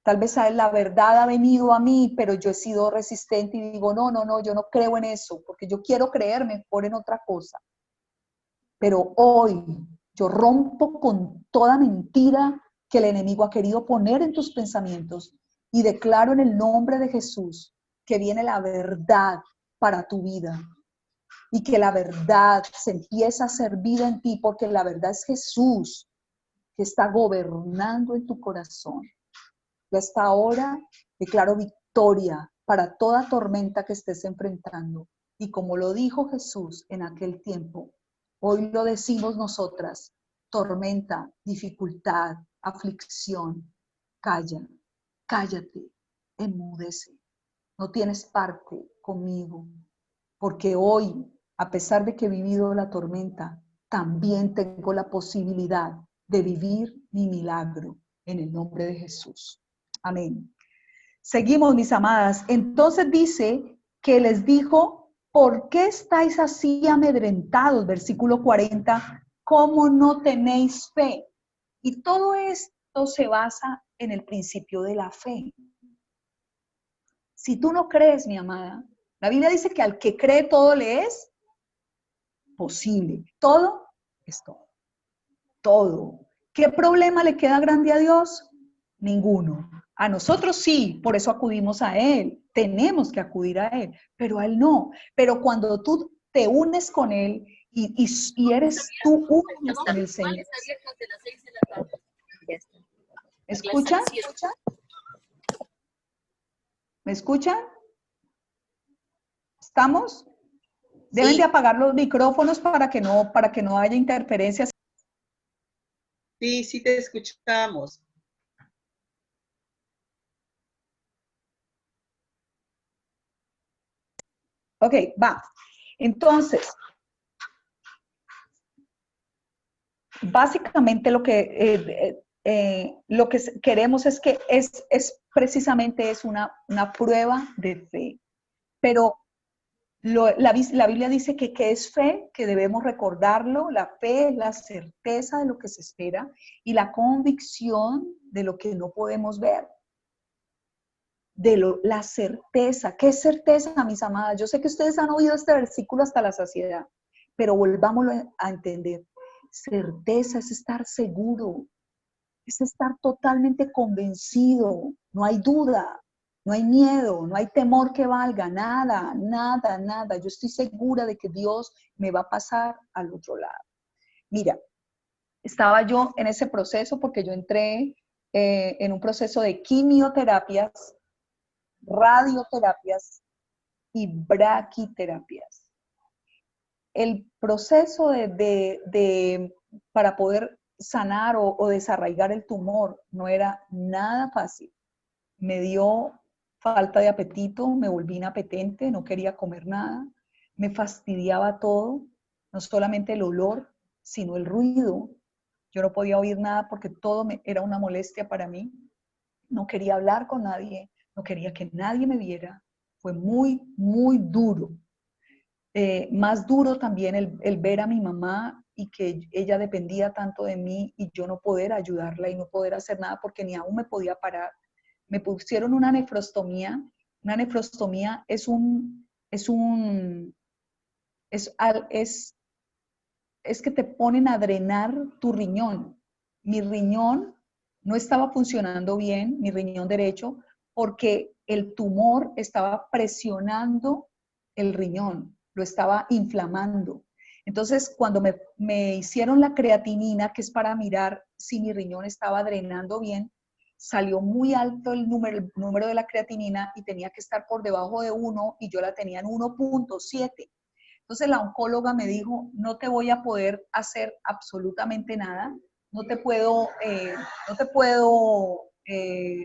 Tal vez la verdad ha venido a mí, pero yo he sido resistente y digo, no, yo no creo en eso, porque yo quiero creer mejor en otra cosa. Pero hoy yo rompo con toda mentira que el enemigo ha querido poner en tus pensamientos y declaro en el nombre de Jesús que viene la verdad para tu vida y que la verdad se empieza a ser vida en ti, porque la verdad es Jesús que está gobernando en tu corazón. Y hasta ahora declaro victoria para toda tormenta que estés enfrentando. Y como lo dijo Jesús en aquel tiempo, hoy lo decimos nosotras: tormenta, dificultad, aflicción, calla, cállate, enmudece. No tienes parte conmigo, porque hoy, a pesar de que he vivido la tormenta, también tengo la posibilidad de vivir mi milagro en el nombre de Jesús. Amén. Seguimos, mis amadas. Entonces dice que les dijo, ¿por qué estáis así amedrentados? Versículo 40, ¿cómo no tenéis fe? Y todo esto se basa en el principio de la fe. Si tú no crees, mi amada, la Biblia dice que al que cree todo le es posible. Todo es todo. Todo. ¿Qué problema le queda grande a Dios? Ninguno. A nosotros sí, por eso acudimos a Él. Tenemos que acudir a Él, pero a Él no. Pero cuando tú te unes con Él y eres tú uno con el Señor. ¿Escuchan? ¿Me escuchan? ¿Estamos? Deben Sí. de apagar los micrófonos para que no haya interferencias. Sí, sí te escuchamos. Ok, va. Entonces, básicamente lo que queremos es que es precisamente una prueba de fe. Pero la Biblia dice que es fe, que debemos recordarlo. La fe es la certeza de lo que se espera y la convicción de lo que no podemos ver. La certeza. ¿Qué es certeza, mis amadas? Yo sé que ustedes han oído este versículo hasta la saciedad, pero volvámoslo a entender. Certeza es estar seguro, es estar totalmente convencido, no hay duda, no hay miedo, no hay temor que valga, nada, nada, nada. Yo estoy segura de que Dios me va a pasar al otro lado. Mira, estaba yo en ese proceso porque yo entré en un proceso de quimioterapias, radioterapias y braquiterapias. El proceso para poder sanar o desarraigar el tumor no era nada fácil. Me dio falta de apetito, me volví inapetente, no quería comer nada, me fastidiaba todo, no solamente el olor, sino el ruido. Yo no podía oír nada porque todo era una molestia para mí. No quería hablar con nadie, no quería que nadie me viera. Fue muy, muy duro. Más duro también el ver a mi mamá y que ella dependía tanto de mí y yo no poder ayudarla y no poder hacer nada porque ni aún me podía parar. Me pusieron una nefrostomía. Una nefrostomía es que te ponen a drenar tu riñón. Mi riñón no estaba funcionando bien, mi riñón derecho, porque el tumor estaba presionando el riñón, lo estaba inflamando. Entonces, cuando me hicieron la creatinina, que es para mirar si mi riñón estaba drenando bien, salió muy alto el número de la creatinina y tenía que estar por debajo de 1 y yo la tenía en 1.7. Entonces la oncóloga me dijo, no te voy a poder hacer absolutamente nada, no te puedo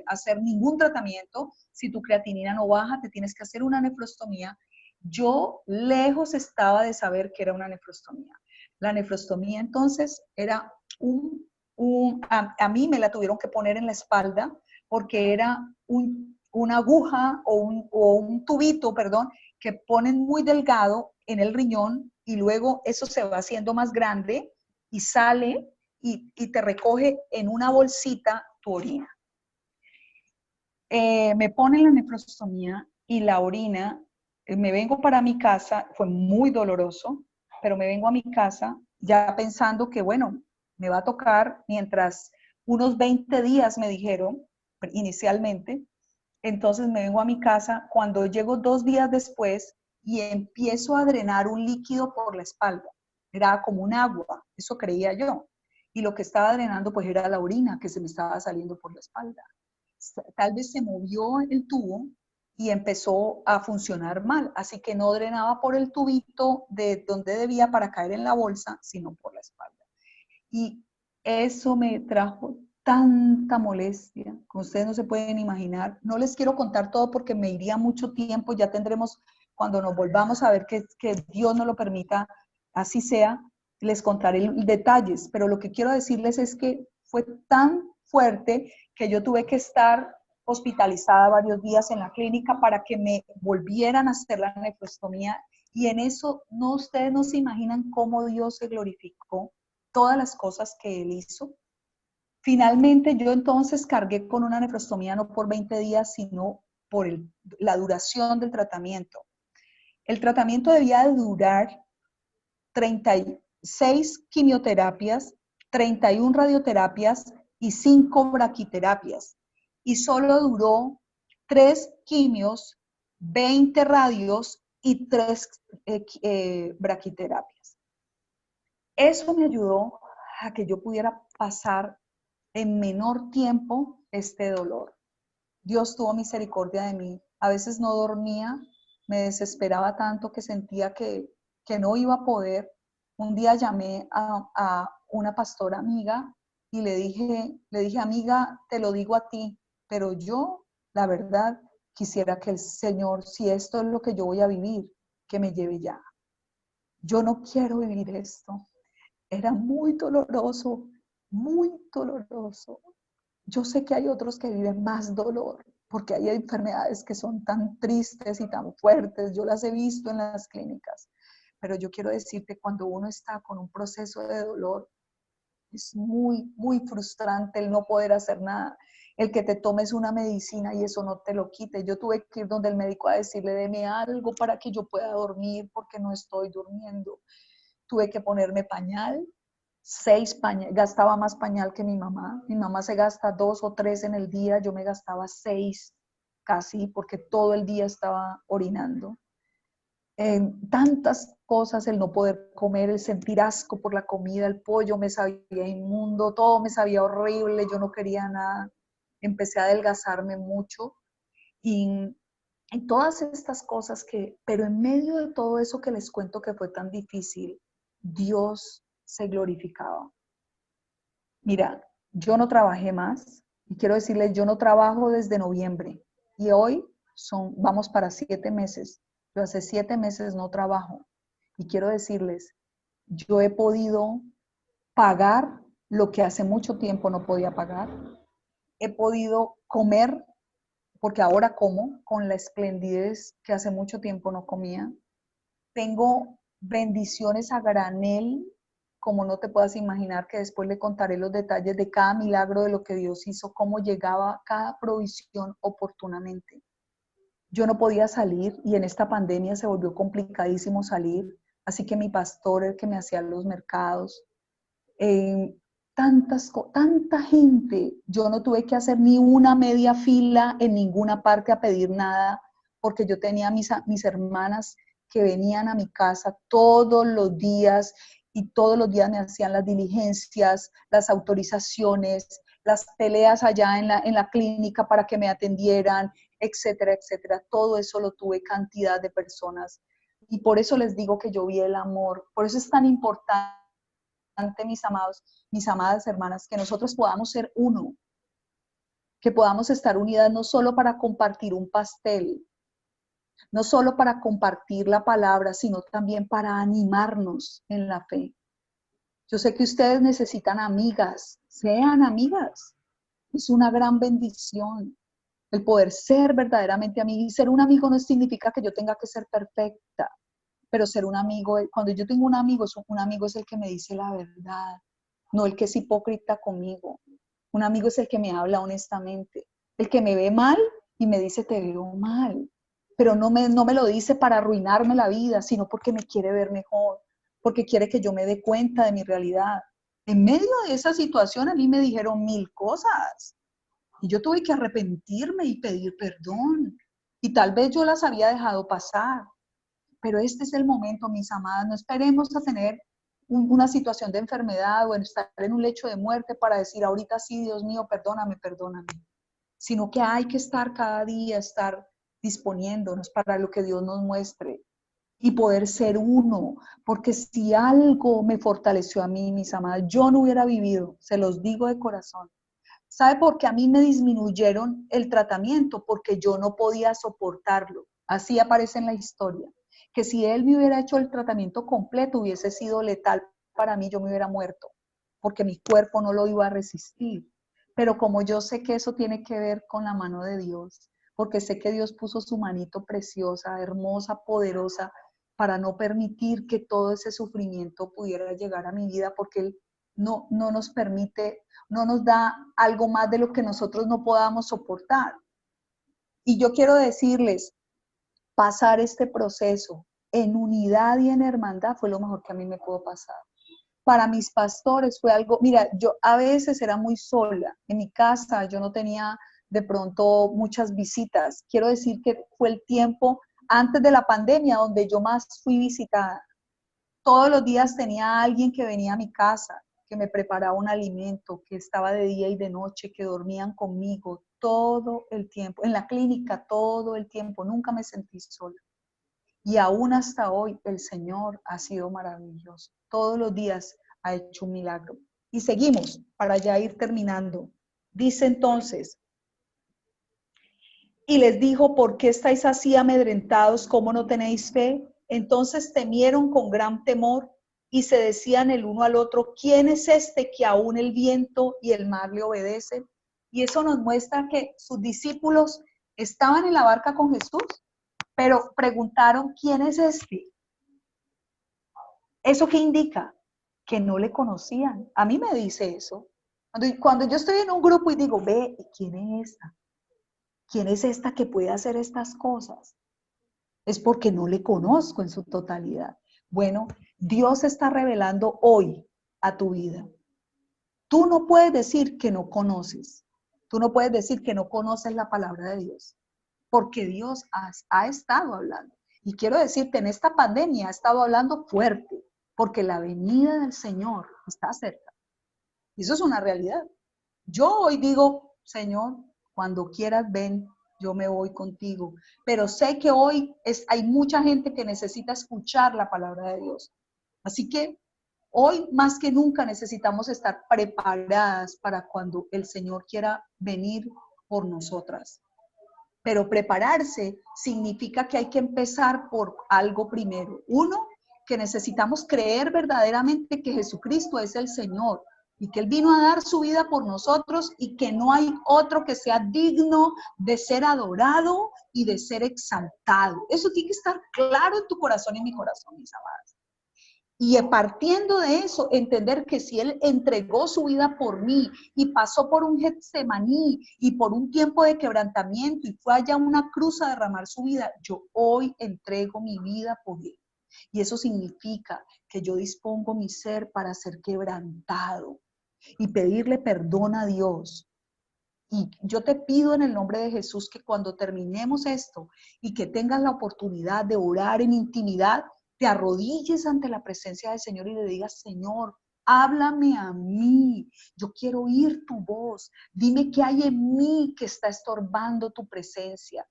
hacer ningún tratamiento. Si tu creatinina no baja, te tienes que hacer una nefrostomía. Yo lejos estaba de saber que era una nefrostomía. La nefrostomía entonces era a mí me la tuvieron que poner en la espalda porque era una aguja o un tubito, perdón, que ponen muy delgado en el riñón y luego eso se va haciendo más grande y sale y te recoge en una bolsita tu orina. Me ponen la nefrostomía y la orina, me vengo para mi casa, fue muy doloroso, pero me vengo a mi casa ya pensando que, bueno, me va a tocar mientras unos 20 días me dijeron inicialmente. Entonces me vengo a mi casa, cuando llego 2 días después y empiezo a drenar un líquido por la espalda. Era como un agua, eso creía yo. Y lo que estaba drenando pues era la orina que se me estaba saliendo por la espalda. Tal vez se movió el tubo y empezó a funcionar mal, así que no drenaba por el tubito de donde debía para caer en la bolsa, sino por la espalda. Y eso me trajo tanta molestia, como ustedes no se pueden imaginar. No les quiero contar todo porque me iría mucho tiempo, ya tendremos, cuando nos volvamos a ver que Dios nos lo permita, así sea, les contaré detalles, pero lo que quiero decirles es que fue tan fuerte que yo tuve que estar hospitalizada varios días en la clínica para que me volvieran a hacer la nefrostomía, y en eso no, ustedes no se imaginan cómo Dios se glorificó, todas las cosas que Él hizo. Finalmente yo entonces cargué con una nefrostomía no por 20 días, sino por la duración del tratamiento. El tratamiento debía de durar 36 quimioterapias, 31 radioterapias y 5 braquiterapias. Y solo duró 3 quimios, 20 radios y 3 braquiterapias. Eso me ayudó a que yo pudiera pasar en menor tiempo este dolor. Dios tuvo misericordia de mí. A veces no dormía, me desesperaba tanto que sentía que no iba a poder. Un día llamé a una pastora amiga y le dije, amiga, te lo digo a ti, pero yo, la verdad, quisiera que el Señor, si esto es lo que yo voy a vivir, que me lleve ya. Yo no quiero vivir esto. Era muy doloroso, muy doloroso. Yo sé que hay otros que viven más dolor, porque hay enfermedades que son tan tristes y tan fuertes. Yo las he visto en las clínicas. Pero yo quiero decirte, cuando uno está con un proceso de dolor, es muy, muy frustrante el no poder hacer nada. El que te tomes una medicina y eso no te lo quite. Yo tuve que ir donde el médico a decirle, deme algo para que yo pueda dormir, porque no estoy durmiendo. Tuve que ponerme pañal, 6 pañales, gastaba más pañal que mi mamá. Mi mamá se gasta 2 o 3 en el día, yo me gastaba 6 casi, porque todo el día estaba orinando. Tantas cosas, el no poder comer, el sentir asco por la comida, el pollo me sabía inmundo, todo me sabía horrible, yo no quería nada. Empecé a adelgazarme mucho y todas estas cosas pero en medio de todo eso que les cuento que fue tan difícil, Dios se glorificaba. Mira, yo no trabajé más y quiero decirles, yo no trabajo desde noviembre y hoy vamos para 7 meses. Yo hace 7 meses no trabajo y quiero decirles, yo he podido pagar lo que hace mucho tiempo no podía pagar. He podido comer, porque ahora como con la esplendidez que hace mucho tiempo no comía. Tengo bendiciones a granel, como no te puedas imaginar, que después le contaré los detalles de cada milagro de lo que Dios hizo, cómo llegaba cada provisión oportunamente. Yo no podía salir y en esta pandemia se volvió complicadísimo salir, así que mi pastor, el que me hacía los mercados, tanta gente, yo no tuve que hacer ni una media fila en ninguna parte a pedir nada, porque yo tenía mis hermanas que venían a mi casa todos los días y todos los días me hacían las diligencias, las autorizaciones, las peleas allá en la clínica para que me atendieran, etcétera, etcétera. Todo eso lo tuve cantidad de personas. Y por eso les digo que yo vi el amor. Por eso es tan importante mis amados, mis amadas hermanas, que nosotros podamos ser uno, que podamos estar unidas no solo para compartir un pastel, no solo para compartir la palabra, sino también para animarnos en la fe. Yo sé que ustedes necesitan amigas, sean amigas. Es una gran bendición el poder ser verdaderamente amiga. Y ser un amigo no significa que yo tenga que ser perfecta, pero ser un amigo, cuando yo tengo un amigo es el que me dice la verdad, no el que es hipócrita conmigo. Un amigo es el que me habla honestamente, el que me ve mal y me dice te veo mal, pero no me lo dice para arruinarme la vida, sino porque me quiere ver mejor, porque quiere que yo me dé cuenta de mi realidad. En medio de esa situación a mí me dijeron 1000 cosas y yo tuve que arrepentirme y pedir perdón. Y tal vez yo las había dejado pasar, pero este es el momento, mis amadas. No esperemos a tener una situación de enfermedad o en estar en un lecho de muerte para decir ahorita sí, Dios mío, perdóname, perdóname. Sino que hay que estar cada día, estar disponiéndonos para lo que Dios nos muestre y poder ser uno, porque si algo me fortaleció a mí, mis amadas, yo no hubiera vivido, se los digo de corazón. ¿Sabe por qué a mí me disminuyeron el tratamiento? Porque yo no podía soportarlo. Así aparece en la historia. Que si él me hubiera hecho el tratamiento completo, hubiese sido letal para mí, yo me hubiera muerto, porque mi cuerpo no lo iba a resistir. Pero como yo sé que eso tiene que ver con la mano de Dios, porque sé que Dios puso su manito preciosa, hermosa, poderosa, para no permitir que todo ese sufrimiento pudiera llegar a mi vida, porque Él no nos permite, no nos da algo más de lo que nosotros no podamos soportar. Y yo quiero decirles, pasar este proceso en unidad y en hermandad fue lo mejor que a mí me pudo pasar. Para mis pastores fue algo, mira, yo a veces era muy sola en mi casa, yo no tenía de pronto muchas visitas. Quiero decir que fue el tiempo antes de la pandemia donde yo más fui visitada. Todos los días tenía alguien que venía a mi casa, que me preparaba un alimento, que estaba de día y de noche, que dormían conmigo todo el tiempo, en la clínica todo el tiempo, nunca me sentí sola. Y aún hasta hoy el Señor ha sido maravilloso. Todos los días ha hecho un milagro. Y seguimos para ya ir terminando. Dice entonces, y les dijo, ¿por qué estáis así amedrentados? ¿Cómo no tenéis fe? Entonces temieron con gran temor y se decían el uno al otro, ¿quién es este que aún el viento y el mar le obedecen? Y eso nos muestra que sus discípulos estaban en la barca con Jesús, pero preguntaron, ¿quién es este? ¿Eso qué indica? Que no le conocían. A mí me dice eso. Cuando yo estoy en un grupo y digo, ve, ¿quién es esta? ¿Quién es esta que puede hacer estas cosas? Es porque no le conozco en su totalidad. Bueno, Dios está revelando hoy a tu vida. Tú no puedes decir que no conoces. Tú no puedes decir que no conoces la palabra de Dios, porque Dios ha estado hablando. Y quiero decirte, en esta pandemia ha estado hablando fuerte, porque la venida del Señor está cerca. Y eso es una realidad. Yo hoy digo, Señor, cuando quieras ven, yo me voy contigo. Pero sé que hoy hay mucha gente que necesita escuchar la palabra de Dios. Así que hoy más que nunca necesitamos estar preparadas para cuando el Señor quiera venir por nosotras. Pero prepararse significa que hay que empezar por algo primero. Uno, que necesitamos creer verdaderamente que Jesucristo es el Señor y que Él vino a dar su vida por nosotros y que no hay otro que sea digno de ser adorado y de ser exaltado. Eso tiene que estar claro en tu corazón y en mi corazón, mis amadas. Y partiendo de eso, entender que si Él entregó su vida por mí y pasó por un Getsemaní y por un tiempo de quebrantamiento y fue allá a una cruz a derramar su vida, yo hoy entrego mi vida por Él. Y eso significa que yo dispongo mi ser para ser quebrantado y pedirle perdón a Dios. Y yo te pido en el nombre de Jesús que cuando terminemos esto y que tengas la oportunidad de orar en intimidad, te arrodilles ante la presencia del Señor y le digas, Señor, háblame a mí, yo quiero oír tu voz, dime qué hay en mí que está estorbando tu presencia,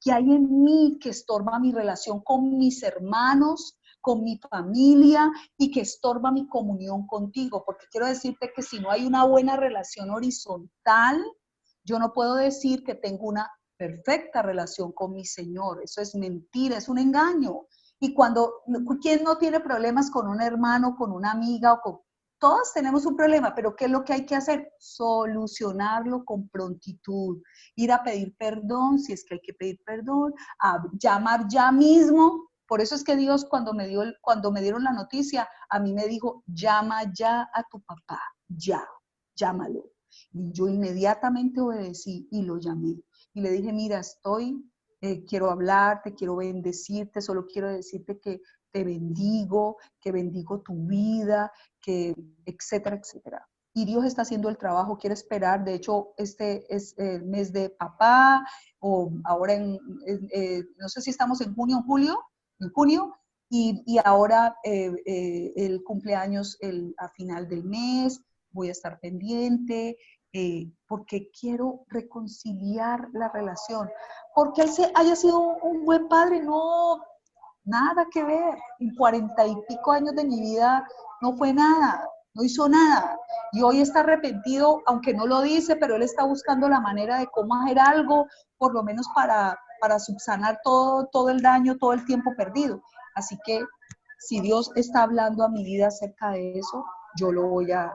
qué hay en mí que estorba mi relación con mis hermanos, con mi familia y que estorba mi comunión contigo, porque quiero decirte que si no hay una buena relación horizontal, yo no puedo decir que tengo una perfecta relación con mi Señor. Eso es mentira, es un engaño. Y ¿quién no tiene problemas con un hermano, con una amiga o con... Todos tenemos un problema, pero ¿qué es lo que hay que hacer? Solucionarlo con prontitud, ir a pedir perdón, si es que hay que pedir perdón, a llamar ya mismo. Por eso es que Dios cuando me dieron la noticia, a mí me dijo, llama ya a tu papá, ya, llámalo. Y yo inmediatamente obedecí y lo llamé. Y le dije, mira, quiero hablarte, quiero bendecirte, solo quiero decirte que te bendigo, que bendigo tu vida, que etcétera, etcétera. Y Dios está haciendo el trabajo, quiere esperar. De hecho, este es el mes de papá, o ahora no sé si estamos en junio, en junio, y ahora el cumpleaños a final del mes, voy a estar pendiente, porque quiero reconciliar la relación. Porque él haya sido un buen padre, no, nada que ver. En 40 y pico años de mi vida no fue nada, no hizo nada. Y hoy está arrepentido, aunque no lo dice, pero él está buscando la manera de cómo hacer algo, por lo menos para subsanar todo el daño, todo el tiempo perdido. Así que si Dios está hablando a mi vida acerca de eso, yo lo voy a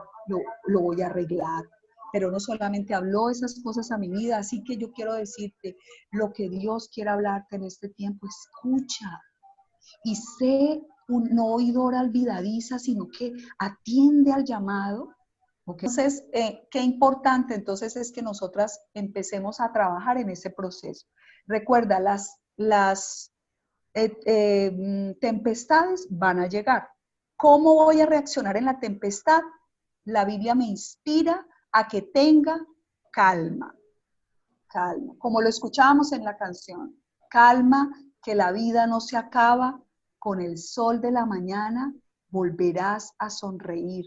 arreglar. Pero no solamente habló esas cosas a mi vida, así que yo quiero decirte, lo que Dios quiere hablarte en este tiempo, escucha. Y sé no oidora olvidadiza, sino que atiende al llamado. ¿Okay? Entonces, qué importante entonces es que nosotras empecemos a trabajar en ese proceso. Recuerda, las tempestades van a llegar. ¿Cómo voy a reaccionar en la tempestad? La Biblia me inspira a que tenga calma. Calma, como lo escuchábamos en la canción. Calma, que la vida no se acaba. Con el sol de la mañana volverás a sonreír.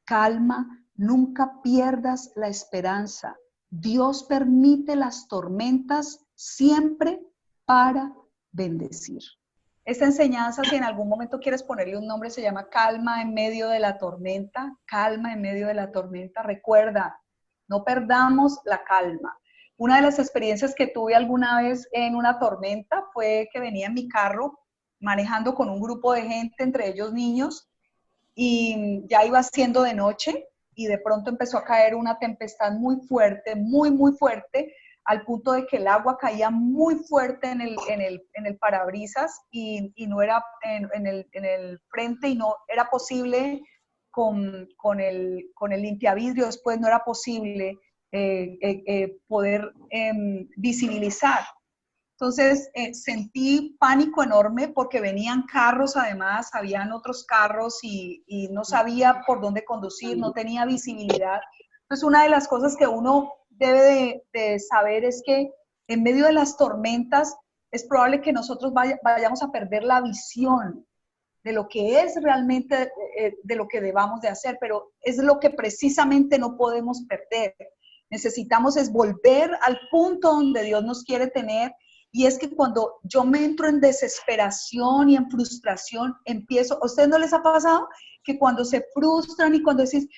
Calma, nunca pierdas la esperanza. Dios permite las tormentas siempre para bendecir. Esta enseñanza, si en algún momento quieres ponerle un nombre, se llama Calma en medio de la tormenta. Calma en medio de la tormenta. Recuerda, no perdamos la calma. Una de las experiencias que tuve alguna vez en una tormenta fue que venía en mi carro manejando con un grupo de gente, entre ellos niños, y ya iba siendo de noche y de pronto empezó a caer una tempestad muy fuerte, muy fuerte, al punto de que el agua caía muy fuerte en el parabrisas y no era en el frente, y no era posible con el limpiavidrio, después no era posible poder visibilizar. Entonces sentí pánico enorme porque venían carros, además, habían otros carros y no sabía por dónde conducir, no tenía visibilidad. Entonces una de las cosas que uno debe de saber es que en medio de las tormentas es probable que nosotros vayamos a perder la visión de lo que es realmente, de lo que debamos de hacer, pero es lo que precisamente no podemos perder. Necesitamos es volver al punto donde Dios nos quiere tener. Y es que cuando yo me entro en desesperación y en frustración, ¿a ustedes no les ha pasado? Que cuando se frustran y cuando decís,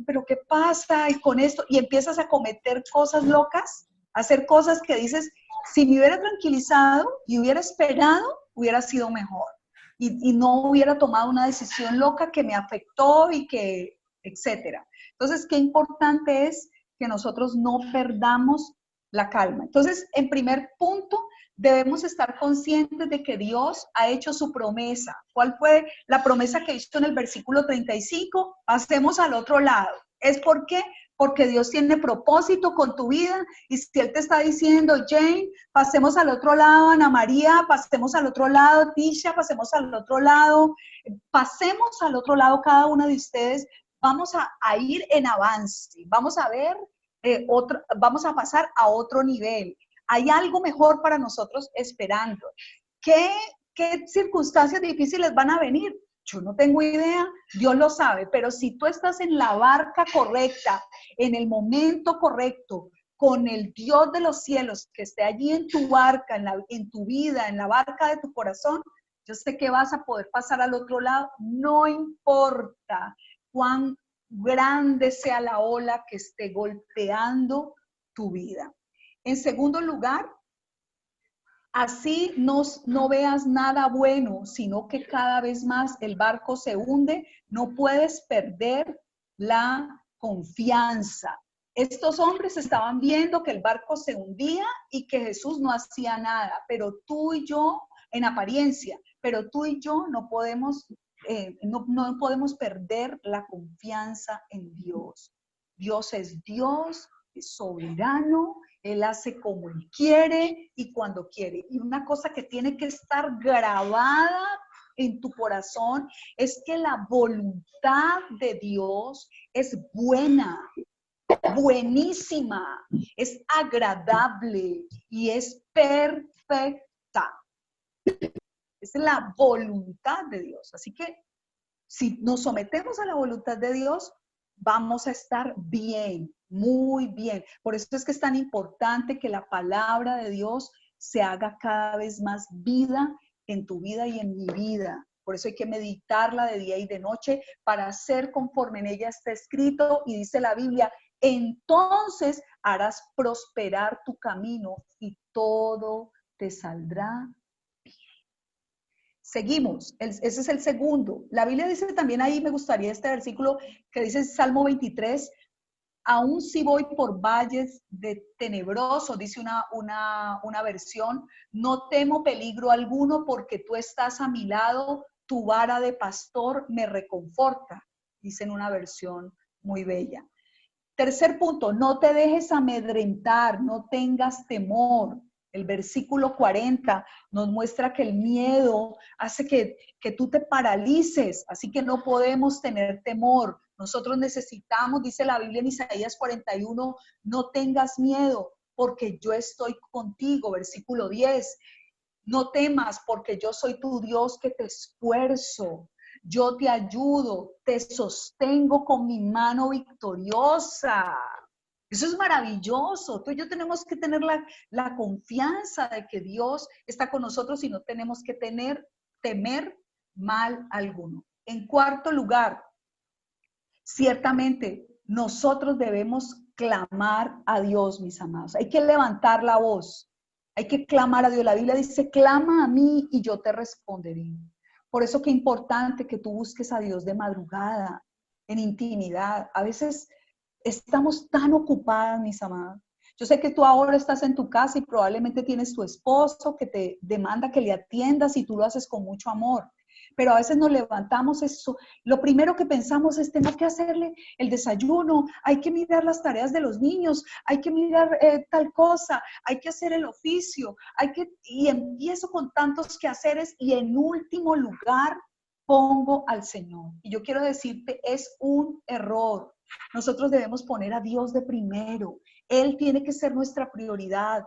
¿pero qué pasa? Y con esto, y empiezas a cometer cosas locas, a hacer cosas que dices, si me hubiera tranquilizado y hubiera esperado, hubiera sido mejor. Y no hubiera tomado una decisión loca que me afectó y que, etcétera. Entonces, qué importante es que nosotros no perdamos la calma. Entonces, en primer punto, debemos estar conscientes de que Dios ha hecho su promesa. ¿Cuál fue la promesa que hizo en el versículo 35? Pasemos al otro lado. ¿Es por qué? Porque Dios tiene propósito con tu vida, y si Él te está diciendo, Jane, pasemos al otro lado, Ana María, pasemos al otro lado, Tisha, pasemos al otro lado, pasemos al otro lado cada una de ustedes, vamos a ir en avance, vamos a ver vamos a pasar a otro nivel. Hay algo mejor para nosotros esperando. ¿Qué circunstancias difíciles van a venir? Yo no tengo idea, Dios lo sabe, pero si tú estás en la barca correcta, en el momento correcto, con el Dios de los cielos que esté allí en tu barca, en tu vida, en la barca de tu corazón, Yo sé que vas a poder pasar al otro lado, no importa cuán grande sea la ola que esté golpeando tu vida. En segundo lugar, así no veas nada bueno, sino que cada vez más el barco se hunde, no puedes perder la confianza. Estos hombres estaban viendo que el barco se hundía y que Jesús no hacía nada, pero tú y yo, en apariencia, pero tú y yo no podemos perder la confianza en Dios. Dios es Dios, es soberano, Él hace como Él quiere y cuando quiere. Y una cosa que tiene que estar grabada en tu corazón es que la voluntad de Dios es buena, buenísima, es agradable y es perfecta. Es la voluntad de Dios. Así que si nos sometemos a la voluntad de Dios, vamos a estar bien, muy bien. Por eso es que es tan importante que la palabra de Dios se haga cada vez más vida en tu vida y en mi vida. Por eso hay que meditarla de día y de noche para hacer conforme en ella está escrito. Y dice la Biblia, entonces harás prosperar tu camino y todo te saldrá. Seguimos, ese es el segundo. La Biblia dice también ahí, me gustaría este versículo que dice Salmo 23, aún si voy por valles de tenebroso, dice una versión, no temo peligro alguno porque tú estás a mi lado, tu vara de pastor me reconforta, dice en una versión muy bella. Tercer punto, no te dejes amedrentar, no tengas temor. El versículo 40 nos muestra que el miedo hace que tú te paralices, así que no podemos tener temor. Nosotros necesitamos, dice la Biblia en Isaías 41, no tengas miedo porque yo estoy contigo. Versículo 10, no temas porque yo soy tu Dios que te esfuerzo. Yo te ayudo, te sostengo con mi mano victoriosa. Eso es maravilloso. Tú y yo tenemos que tener la confianza de que Dios está con nosotros y no tenemos que temer mal alguno. En cuarto lugar, ciertamente nosotros debemos clamar a Dios, mis amados. Hay que levantar la voz. Hay que clamar a Dios. La Biblia dice, clama a mí y yo te responderé. Por eso qué importante que tú busques a Dios de madrugada, en intimidad. A veces estamos tan ocupadas, mis amadas. Yo sé que tú ahora estás en tu casa y probablemente tienes tu esposo que te demanda que le atiendas y tú lo haces con mucho amor. Pero a veces nos levantamos, eso, lo primero que pensamos es, tengo que hacerle el desayuno, hay que mirar las tareas de los niños, hay que mirar tal cosa, hay que hacer el oficio, y empiezo con tantos quehaceres y en último lugar pongo al Señor. Y yo quiero decirte, es un error. Nosotros debemos poner a Dios de primero. Él tiene que ser nuestra prioridad.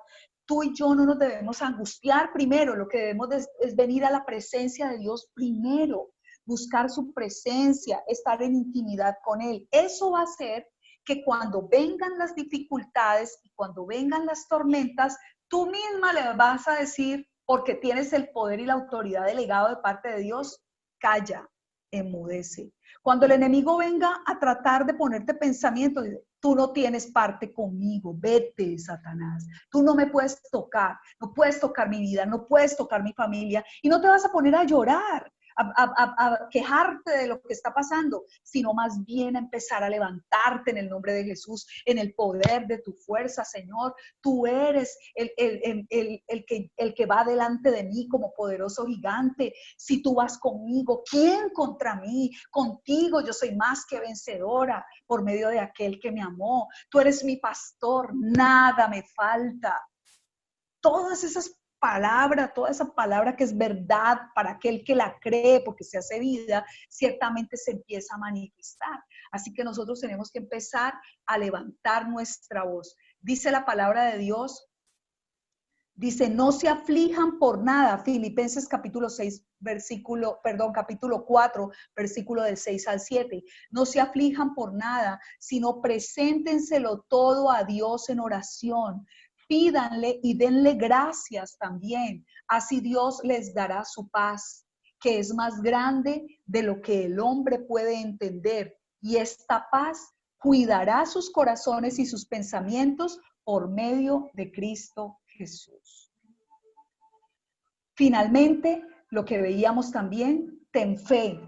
Tú y yo no nos debemos angustiar primero, lo que debemos es venir a la presencia de Dios primero, buscar su presencia, estar en intimidad con Él. Eso va a hacer que cuando vengan las dificultades y cuando vengan las tormentas, tú misma le vas a decir, porque tienes el poder y la autoridad delegado de parte de Dios, calla, enmudece. Cuando el enemigo venga a tratar de ponerte pensamiento, tú no tienes parte conmigo, vete, Satanás. Tú no me puedes tocar, no puedes tocar mi vida, no puedes tocar mi familia y no te vas a poner a llorar, a quejarte de lo que está pasando, sino más bien a empezar a levantarte en el nombre de Jesús, en el poder de tu fuerza, Señor. Tú eres el que va delante de mí como poderoso gigante. Si tú vas conmigo, ¿quién contra mí? Contigo yo soy más que vencedora por medio de aquel que me amó. Tú eres mi pastor, nada me falta. Todas esas palabras, toda esa palabra que es verdad para aquel que la cree porque se hace vida, ciertamente se empieza a manifestar. Así que nosotros tenemos que empezar a levantar nuestra voz. Dice la palabra de Dios, dice, no se aflijan por nada. Filipenses capítulo 4, versículo del 6 al 7. No se aflijan por nada, sino preséntenselo todo a Dios en oración. Pídanle y denle gracias también. Así Dios les dará su paz, que es más grande de lo que el hombre puede entender. Y esta paz cuidará sus corazones y sus pensamientos por medio de Cristo Jesús. Finalmente, lo que veíamos también, ten fe.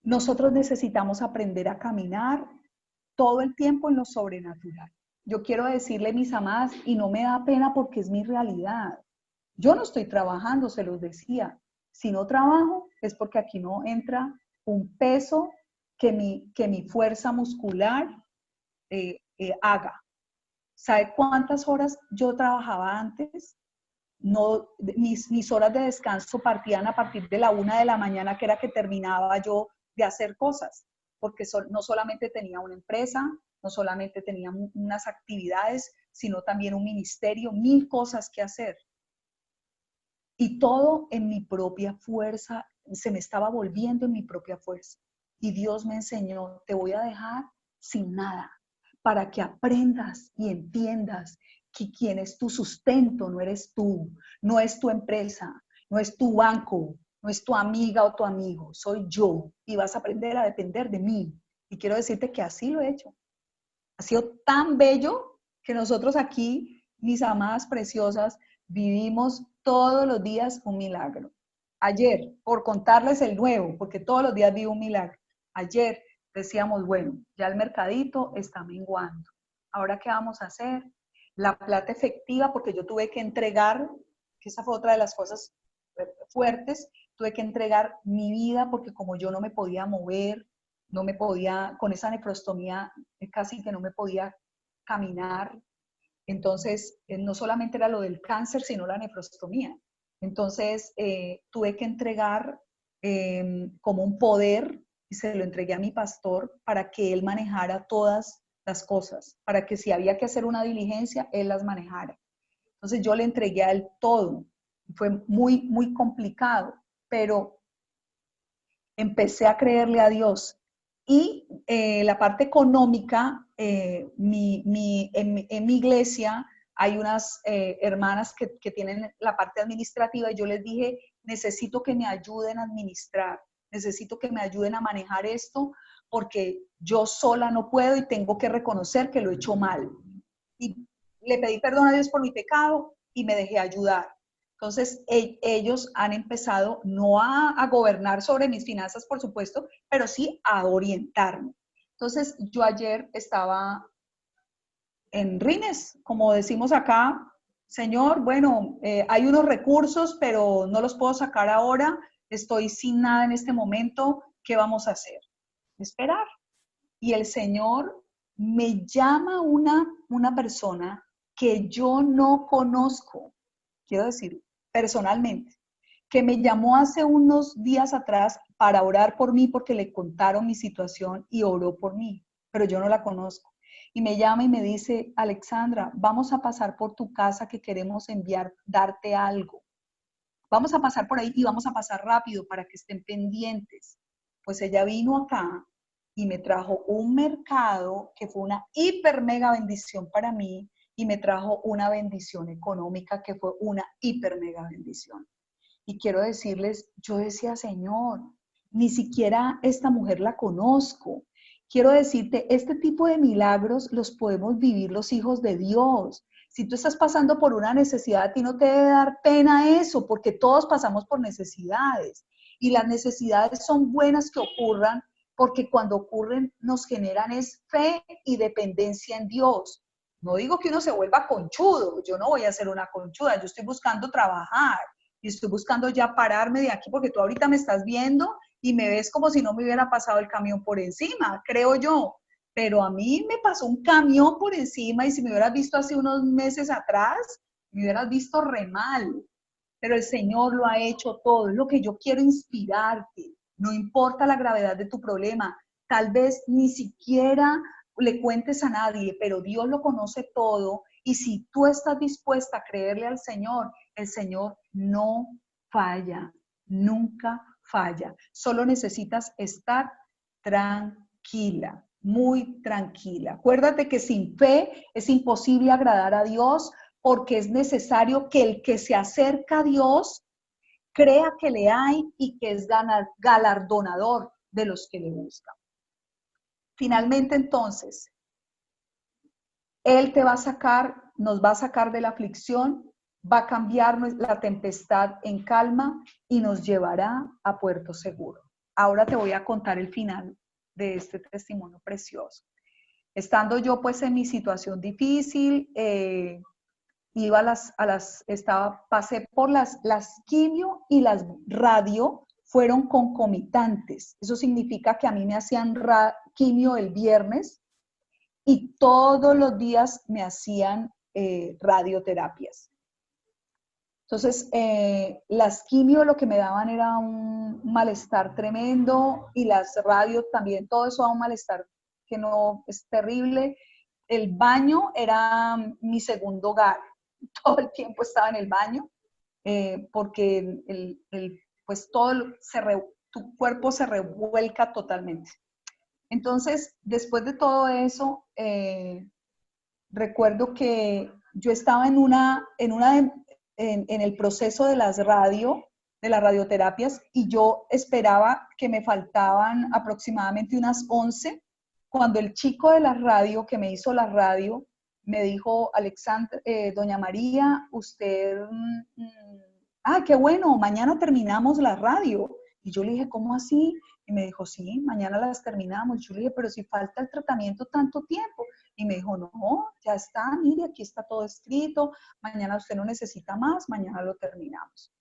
Nosotros necesitamos aprender a caminar todo el tiempo en lo sobrenatural. Yo quiero decirle, mis amadas, y no me da pena porque es mi realidad. Yo no estoy trabajando, se los decía. Si no trabajo es porque aquí no entra un peso que mi fuerza muscular haga. ¿Sabe cuántas horas yo trabajaba antes? No, mis horas de descanso partían a partir de la 1 de la mañana, que era que terminaba yo de hacer cosas, porque no solamente tenía una empresa, no solamente tenía unas actividades, sino también un ministerio, 1000 cosas que hacer. Y todo en mi propia fuerza, se me estaba volviendo en mi propia fuerza. Y Dios me enseñó, te voy a dejar sin nada, para que aprendas y entiendas que quien es tu sustento no eres tú, no es tu empresa, no es tu banco, no es tu amiga o tu amigo, soy yo. Y vas a aprender a depender de mí. Y quiero decirte que así lo he hecho. Ha sido tan bello que nosotros aquí, mis amadas preciosas, vivimos todos los días un milagro. Ayer, por contarles el nuevo, porque todos los días vivo un milagro. Ayer decíamos, bueno, ya el mercadito está menguando. ¿Ahora qué vamos a hacer? La plata efectiva, porque yo tuve que entregar, que esa fue otra de las cosas fuertes, tuve que entregar mi vida porque como yo no me podía mover, no me podía, con esa nefrostomía casi que no me podía caminar. Entonces, no solamente era lo del cáncer, sino la nefrostomía. Entonces, tuve que entregar como un poder, y se lo entregué a mi pastor para que él manejara todas las cosas, para que si había que hacer una diligencia, él las manejara. Entonces, yo le entregué a él todo. Fue muy, muy complicado, pero empecé a creerle a Dios. Y la parte económica, en mi iglesia hay unas hermanas que tienen la parte administrativa y yo les dije, necesito que me ayuden a administrar, necesito que me ayuden a manejar esto porque yo sola no puedo y tengo que reconocer que lo he hecho mal. Y le pedí perdón a Dios por mi pecado y me dejé ayudar. Entonces, ellos han empezado no a gobernar sobre mis finanzas, por supuesto, pero sí a orientarme. Entonces, yo ayer estaba en rines, como decimos acá, Señor, bueno, hay unos recursos, pero no los puedo sacar ahora, estoy sin nada en este momento, ¿qué vamos a hacer? Esperar. Y el Señor me llama una persona que yo no conozco, quiero decir, personalmente, que me llamó hace unos días atrás para orar por mí porque le contaron mi situación y oró por mí, pero yo no la conozco. Y me llama y me dice, Alexandra, vamos a pasar por tu casa que queremos darte algo. Vamos a pasar por ahí y vamos a pasar rápido para que estén pendientes. Pues ella vino acá y me trajo un mercado que fue una hiper mega bendición para mí y me trajo una bendición económica que fue una hiper mega bendición. Y quiero decirles, yo decía, Señor, ni siquiera esta mujer la conozco. Quiero decirte, este tipo de milagros los podemos vivir los hijos de Dios. Si tú estás pasando por una necesidad, a ti no te debe dar pena eso, porque todos pasamos por necesidades. Y las necesidades son buenas que ocurran, porque cuando ocurren nos generan es fe y dependencia en Dios. No digo que uno se vuelva conchudo, yo no voy a ser una conchuda, yo estoy buscando trabajar y estoy buscando ya pararme de aquí porque tú ahorita me estás viendo y me ves como si no me hubiera pasado el camión por encima, creo yo. Pero a mí me pasó un camión por encima y si me hubieras visto hace unos meses atrás, me hubieras visto re mal. Pero el Señor lo ha hecho todo, es lo que yo quiero inspirarte. No importa la gravedad de tu problema, tal vez ni siquiera le cuentes a nadie, pero Dios lo conoce todo y si tú estás dispuesta a creerle al Señor, el Señor no falla, nunca falla. Solo necesitas estar tranquila, muy tranquila. Acuérdate que sin fe es imposible agradar a Dios porque es necesario que el que se acerca a Dios crea que le hay y que es galardonador de los que le buscan. Finalmente, entonces, Él te va a sacar, nos va a sacar de la aflicción, va a cambiar la tempestad en calma y nos llevará a puerto seguro. Ahora te voy a contar el final de este testimonio precioso. Estando yo pues en mi situación difícil, pasé por las quimio y las radio fueron concomitantes. Eso significa que a mí me hacían quimio el viernes y todos los días me hacían radioterapias. Entonces, las quimio lo que me daban era un malestar tremendo y las radios también, todo eso da un malestar que no es terrible. El baño era mi segundo hogar. Todo el tiempo estaba en el baño porque pues tu cuerpo se revuelca totalmente. Entonces, después de todo eso, recuerdo que yo estaba en el proceso de las radioterapias, y yo esperaba que me faltaban aproximadamente unas 11, cuando el chico de la radio, que me hizo la radio, me dijo: doña María, usted, qué bueno, mañana terminamos la radio. Y yo le dije: ¿cómo así? Y me dijo: sí, mañana las terminamos. Yo le dije: pero si falta el tratamiento tanto tiempo. Y me dijo: no, ya está, mire, aquí está todo escrito, mañana usted no necesita más, mañana lo terminamos.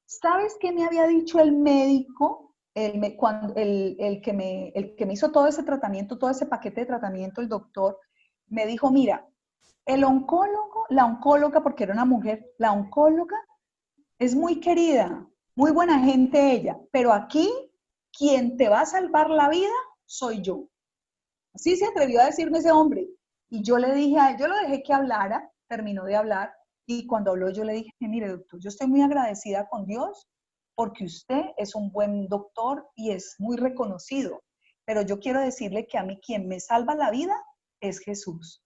¿Sabes qué me había dicho el médico? El que me hizo todo ese tratamiento, todo ese paquete de tratamiento, el doctor, me dijo: mira, la oncóloga, porque era una mujer, la oncóloga es muy querida, muy buena gente ella, pero aquí quien te va a salvar la vida soy yo. Así se atrevió a decirme ese hombre. Y yo le dije a él, yo lo dejé que hablara, terminó de hablar, y cuando habló yo le dije: mire, doctor, yo estoy muy agradecida con Dios porque usted es un buen doctor y es muy reconocido, pero yo quiero decirle que a mí quien me salva la vida es Jesús.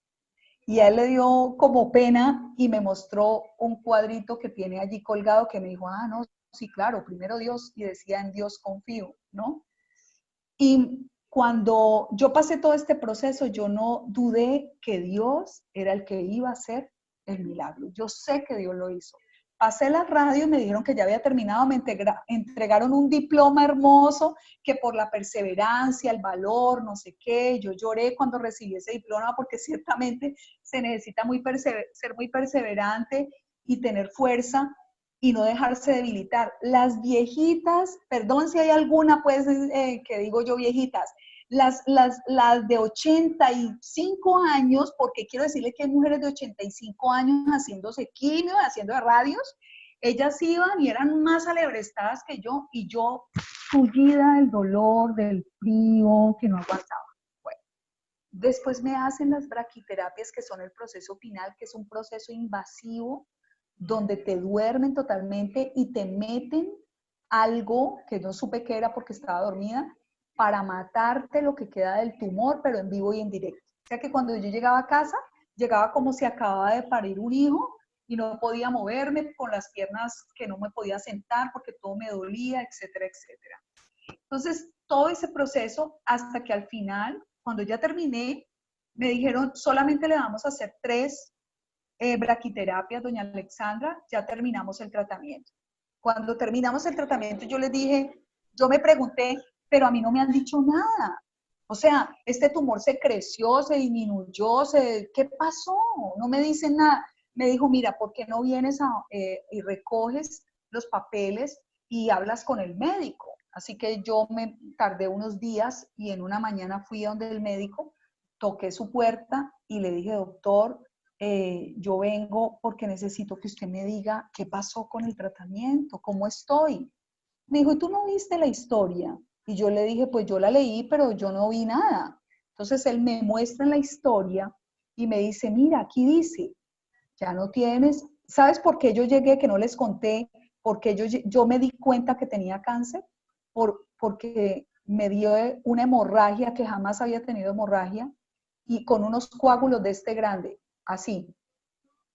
Y a él le dio como pena y me mostró un cuadrito que tiene allí colgado, que me dijo: no, sí, claro, primero Dios, y decía: en Dios confío, ¿no? Y cuando yo pasé todo este proceso, yo no dudé que Dios era el que iba a hacer el milagro. Yo sé que Dios lo hizo. Pasé la radio y me dijeron que ya había terminado, me entregaron un diploma hermoso, que por la perseverancia, el valor, no sé qué. Yo lloré cuando recibí ese diploma, porque ciertamente se necesita ser muy perseverante y tener fuerza y no dejarse debilitar. Las viejitas, perdón si hay alguna pues que digo yo viejitas, las de 85 años, porque quiero decirle que hay mujeres de 85 años haciéndose quimio, haciendo radios, ellas iban y eran más alebrestadas que yo, y yo fullida del dolor, del frío, que no aguantaba. Bueno, después me hacen las braquiterapias, que son el proceso final, que es un proceso invasivo, donde te duermen totalmente y te meten algo que no supe qué era porque estaba dormida, para matarte lo que queda del tumor, pero en vivo y en directo. O sea que cuando yo llegaba a casa, llegaba como si acababa de parir un hijo y no podía moverme, con las piernas que no me podía sentar porque todo me dolía, etcétera, etcétera. Entonces, todo ese proceso, hasta que al final, cuando ya terminé, me dijeron: solamente le vamos a hacer 3 braquiterapias, doña Alexandra, ya terminamos el tratamiento. Cuando terminamos el tratamiento, yo me pregunté: pero a mí no me han dicho nada. O sea, este tumor se creció, se disminuyó, ¿qué pasó? No me dicen nada. Me dijo: mira, ¿por qué no vienes y recoges los papeles y hablas con el médico? Así que yo me tardé unos días y en una mañana fui a donde el médico, toqué su puerta y le dije: doctor, yo vengo porque necesito que usted me diga qué pasó con el tratamiento, cómo estoy. Me dijo: ¿y tú no viste la historia? Y yo le dije: pues yo la leí, pero yo no vi nada. Entonces él me muestra la historia y me dice: mira, aquí dice, ya no tienes. ¿Sabes por qué yo llegué, que no les conté? Porque yo me di cuenta que tenía cáncer, porque me dio una hemorragia, que jamás había tenido hemorragia, y con unos coágulos de este grande, así,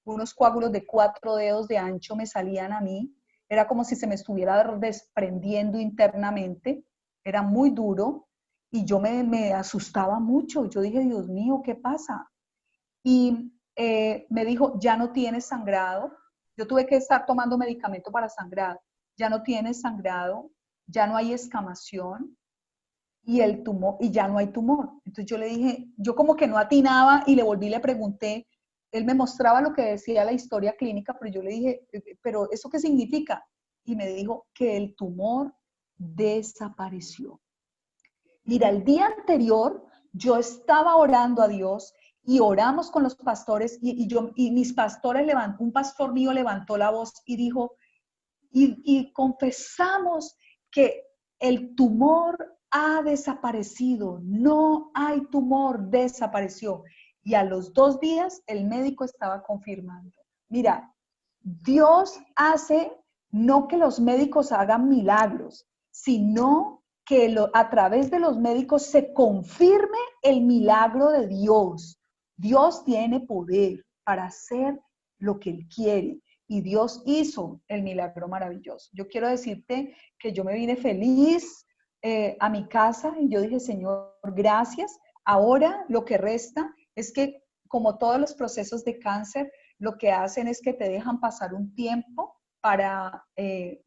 unos coágulos de 4 dedos de ancho me salían a mí, era como si se me estuviera desprendiendo internamente, era muy duro y yo me asustaba mucho. Yo dije, Dios mío, ¿qué pasa? Y me dijo, ya no tienes sangrado. Yo tuve que estar tomando medicamento para sangrado. Ya no tienes sangrado, ya no hay escamación y el tumor, y ya no hay tumor. Entonces yo le dije, yo como que no atinaba y le volví y le pregunté, él me mostraba lo que decía la historia clínica, pero yo le dije, pero ¿eso qué significa? Y me dijo que el tumor desapareció. Mira, el día anterior yo estaba orando a Dios y oramos con los pastores y mis pastores un pastor mío levantó la voz y dijo, y confesamos que el tumor ha desaparecido, no hay tumor, desapareció. Y a los 2 días el médico estaba confirmando. Mira, Dios hace no que los médicos hagan milagros, sino que a través de los médicos se confirme el milagro de Dios. Dios tiene poder para hacer lo que Él quiere. Y Dios hizo el milagro maravilloso. Yo quiero decirte que yo me vine feliz a mi casa y yo dije, Señor, gracias. Ahora lo que resta es que, como todos los procesos de cáncer, lo que hacen es que te dejan pasar un tiempo para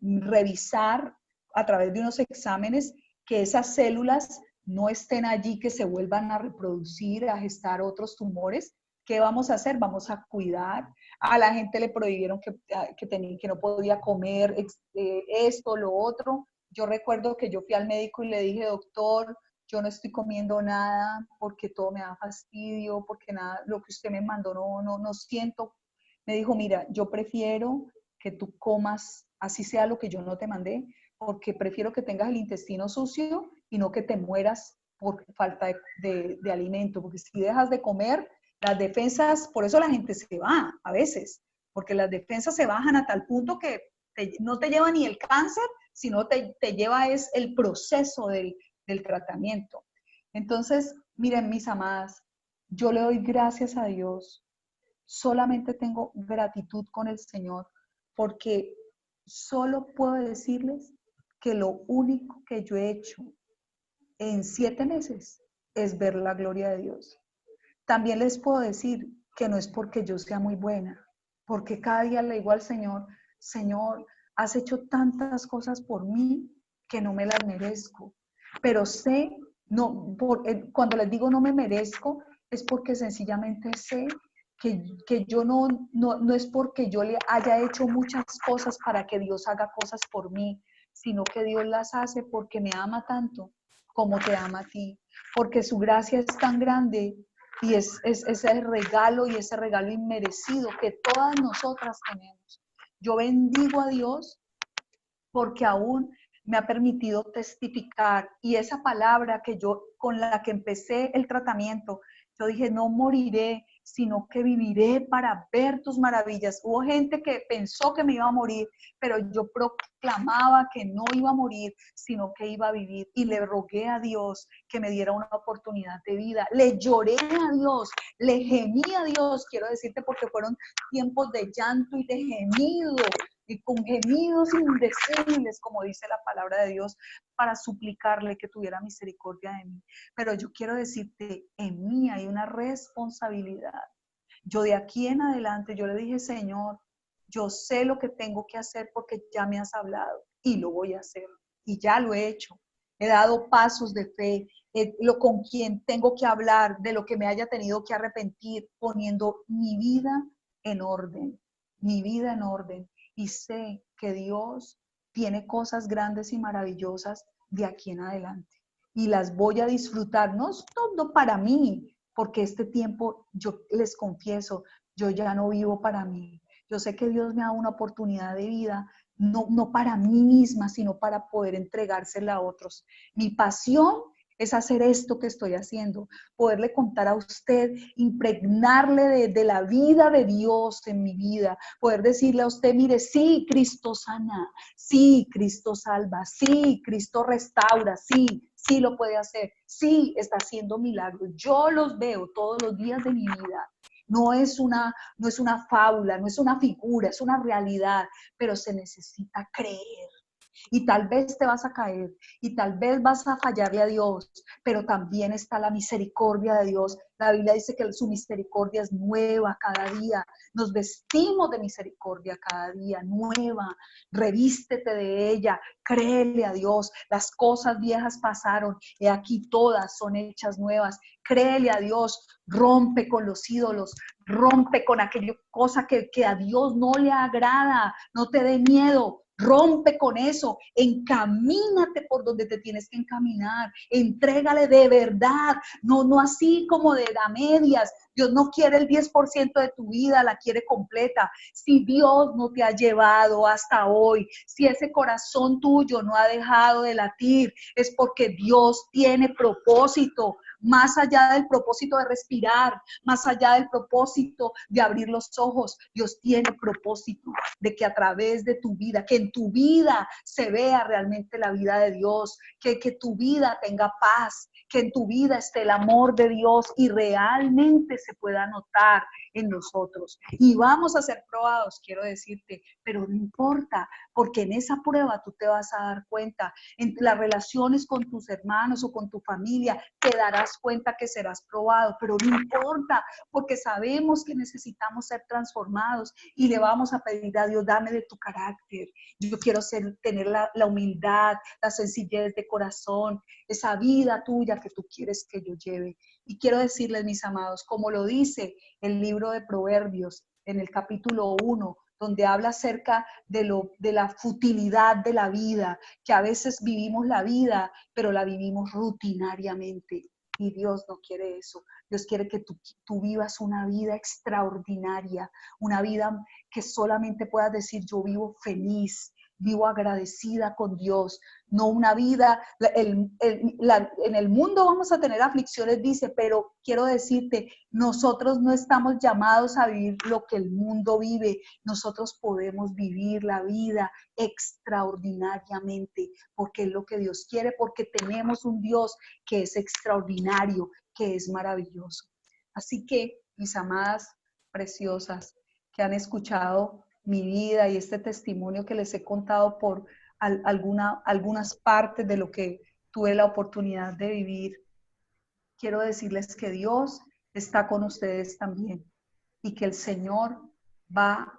revisar a través de unos exámenes que esas células no estén allí, que se vuelvan a reproducir, a gestar otros tumores. ¿Qué vamos a hacer? Vamos a cuidar. A la gente le prohibieron que no podía comer esto, lo otro. Yo recuerdo que yo fui al médico y le dije, doctor, yo no estoy comiendo nada porque todo me da fastidio, porque nada, lo que usted me mandó no siento. Me dijo, mira, yo prefiero que tú comas, así sea lo que yo no te mandé, porque prefiero que tengas el intestino sucio y no que te mueras por falta de alimento, porque si dejas de comer, las defensas, por eso la gente se va a veces, porque las defensas se bajan a tal punto que no te lleva ni el cáncer, sino te lleva es el proceso del tratamiento. Entonces, miren, mis amadas, yo le doy gracias a Dios. Solamente tengo gratitud con el Señor, porque solo puedo decirles que lo único que yo he hecho en 7 meses es ver la gloria de Dios. También les puedo decir que no es porque yo sea muy buena, porque cada día le digo al Señor, Señor, has hecho tantas cosas por mí que no me las merezco, pero sé, cuando les digo no me merezco, es porque sencillamente sé que yo no es porque yo le haya hecho muchas cosas para que Dios haga cosas por mí, sino que Dios las hace porque me ama tanto como te ama a ti, porque su gracia es tan grande y es ese regalo y ese regalo inmerecido que todas nosotras tenemos. Yo bendigo a Dios porque aún me ha permitido testificar y esa palabra con la que empecé el tratamiento, yo dije, no moriré, sino que viviré para ver tus maravillas. Hubo gente que pensó que me iba a morir, pero yo proclamaba que no iba a morir, sino que iba a vivir. Y le rogué a Dios que me diera una oportunidad de vida. Le lloré a Dios, le gemí a Dios, quiero decirte, porque fueron tiempos de llanto y de gemido, y con gemidos indecibles, como dice la palabra de Dios, para suplicarle que tuviera misericordia de mí. Pero yo quiero decirte, en mí hay una responsabilidad. Yo de aquí en adelante, yo le dije, Señor, yo sé lo que tengo que hacer porque ya me has hablado y lo voy a hacer. Y ya lo he hecho. He dado pasos de fe, con quien tengo que hablar, de lo que me haya tenido que arrepentir, poniendo mi vida en orden, mi vida en orden. Y sé que Dios tiene cosas grandes y maravillosas de aquí en adelante. Y las voy a disfrutar, no todo para mí, porque este tiempo, yo les confieso, yo ya no vivo para mí. Yo sé que Dios me ha dado una oportunidad de vida, no para mí misma, sino para poder entregársela a otros. Mi pasión es hacer esto que estoy haciendo, poderle contar a usted, impregnarle de la vida de Dios en mi vida, poder decirle a usted, mire, sí, Cristo sana, sí, Cristo salva, sí, Cristo restaura, sí lo puede hacer, sí, está haciendo milagros. Yo los veo todos los días de mi vida No es una fábula, no es una figura, es una realidad, pero se necesita creer. Y tal vez te vas a caer y tal vez vas a fallarle a Dios, pero también está la misericordia de Dios. La Biblia dice que su misericordia es nueva cada día. Nos vestimos de misericordia cada día, nueva. Revístete de ella, créele a Dios. Las cosas viejas pasaron y aquí todas son hechas nuevas. Créele a Dios, rompe con los ídolos, rompe con aquella cosa que a Dios no le agrada. No te dé miedo. Rompe con eso, encamínate por donde te tienes que encaminar, entrégale de verdad, no así como de a medias. Dios no quiere el 10% de tu vida, la quiere completa. Si Dios no te ha llevado hasta hoy, si ese corazón tuyo no ha dejado de latir, es porque Dios tiene propósito. Más allá del propósito de respirar, más allá del propósito de abrir los ojos, Dios tiene propósito de que a través de tu vida, que en tu vida se vea realmente la vida de Dios, que tu vida tenga paz, que en tu vida esté el amor de Dios y realmente se pueda notar en nosotros. Y vamos a ser probados, quiero decirte, pero no importa, porque en esa prueba tú te vas a dar cuenta, en las relaciones con tus hermanos o con tu familia, te darás cuenta que serás probado, pero no importa, porque sabemos que necesitamos ser transformados y le vamos a pedir a Dios, dame de tu carácter. Yo quiero tener la humildad, la sencillez de corazón, esa vida tuya que tú quieres que yo lleve. Y quiero decirles, mis amados, como lo dice el libro de Proverbios en el capítulo 1, donde habla acerca de la futilidad de la vida, que a veces vivimos la vida, pero la vivimos rutinariamente. Y Dios no quiere eso. Dios quiere que tú vivas una vida extraordinaria, una vida que solamente puedas decir, yo vivo feliz, vivo agradecida con Dios, no una vida, en el mundo vamos a tener aflicciones, dice, pero quiero decirte, nosotros no estamos llamados a vivir lo que el mundo vive, nosotros podemos vivir la vida extraordinariamente, porque es lo que Dios quiere, porque tenemos un Dios que es extraordinario, que es maravilloso. Así que, mis amadas preciosas, que han escuchado mi vida y este testimonio que les he contado por algunas partes de lo que tuve la oportunidad de vivir, quiero decirles que Dios está con ustedes también y que el Señor va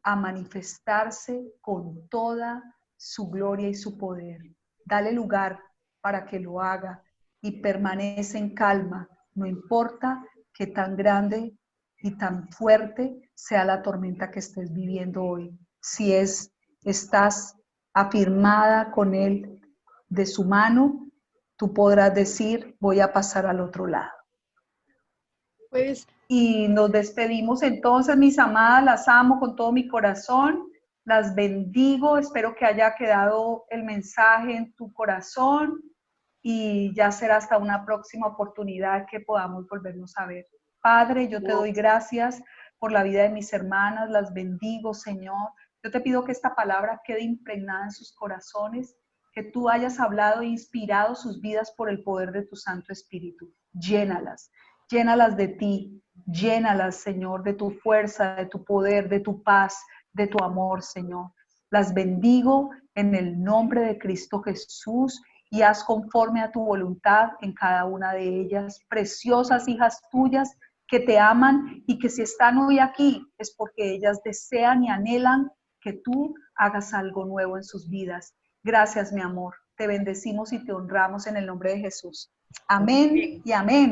a manifestarse con toda su gloria y su poder. Dale lugar para que lo haga y permanece en calma, no importa que tan grande y tan fuerte sea la tormenta que estés viviendo hoy. Si estás afirmada con Él de su mano, tú podrás decir, voy a pasar al otro lado. Pues, y nos despedimos entonces, mis amadas, las amo con todo mi corazón, las bendigo, espero que haya quedado el mensaje en tu corazón y ya será hasta una próxima oportunidad que podamos volvernos a ver. Padre, yo te doy gracias por la vida de mis hermanas, las bendigo, Señor. Yo te pido que esta palabra quede impregnada en sus corazones, que tú hayas hablado e inspirado sus vidas por el poder de tu Santo Espíritu. Llénalas de ti, llénalas, Señor, de tu fuerza, de tu poder, de tu paz, de tu amor, Señor. Las bendigo en el nombre de Cristo Jesús y haz conforme a tu voluntad en cada una de ellas, preciosas hijas tuyas que te aman y que si están hoy aquí es porque ellas desean y anhelan que tú hagas algo nuevo en sus vidas. Gracias, mi amor. Te bendecimos y te honramos en el nombre de Jesús. Amén y amén.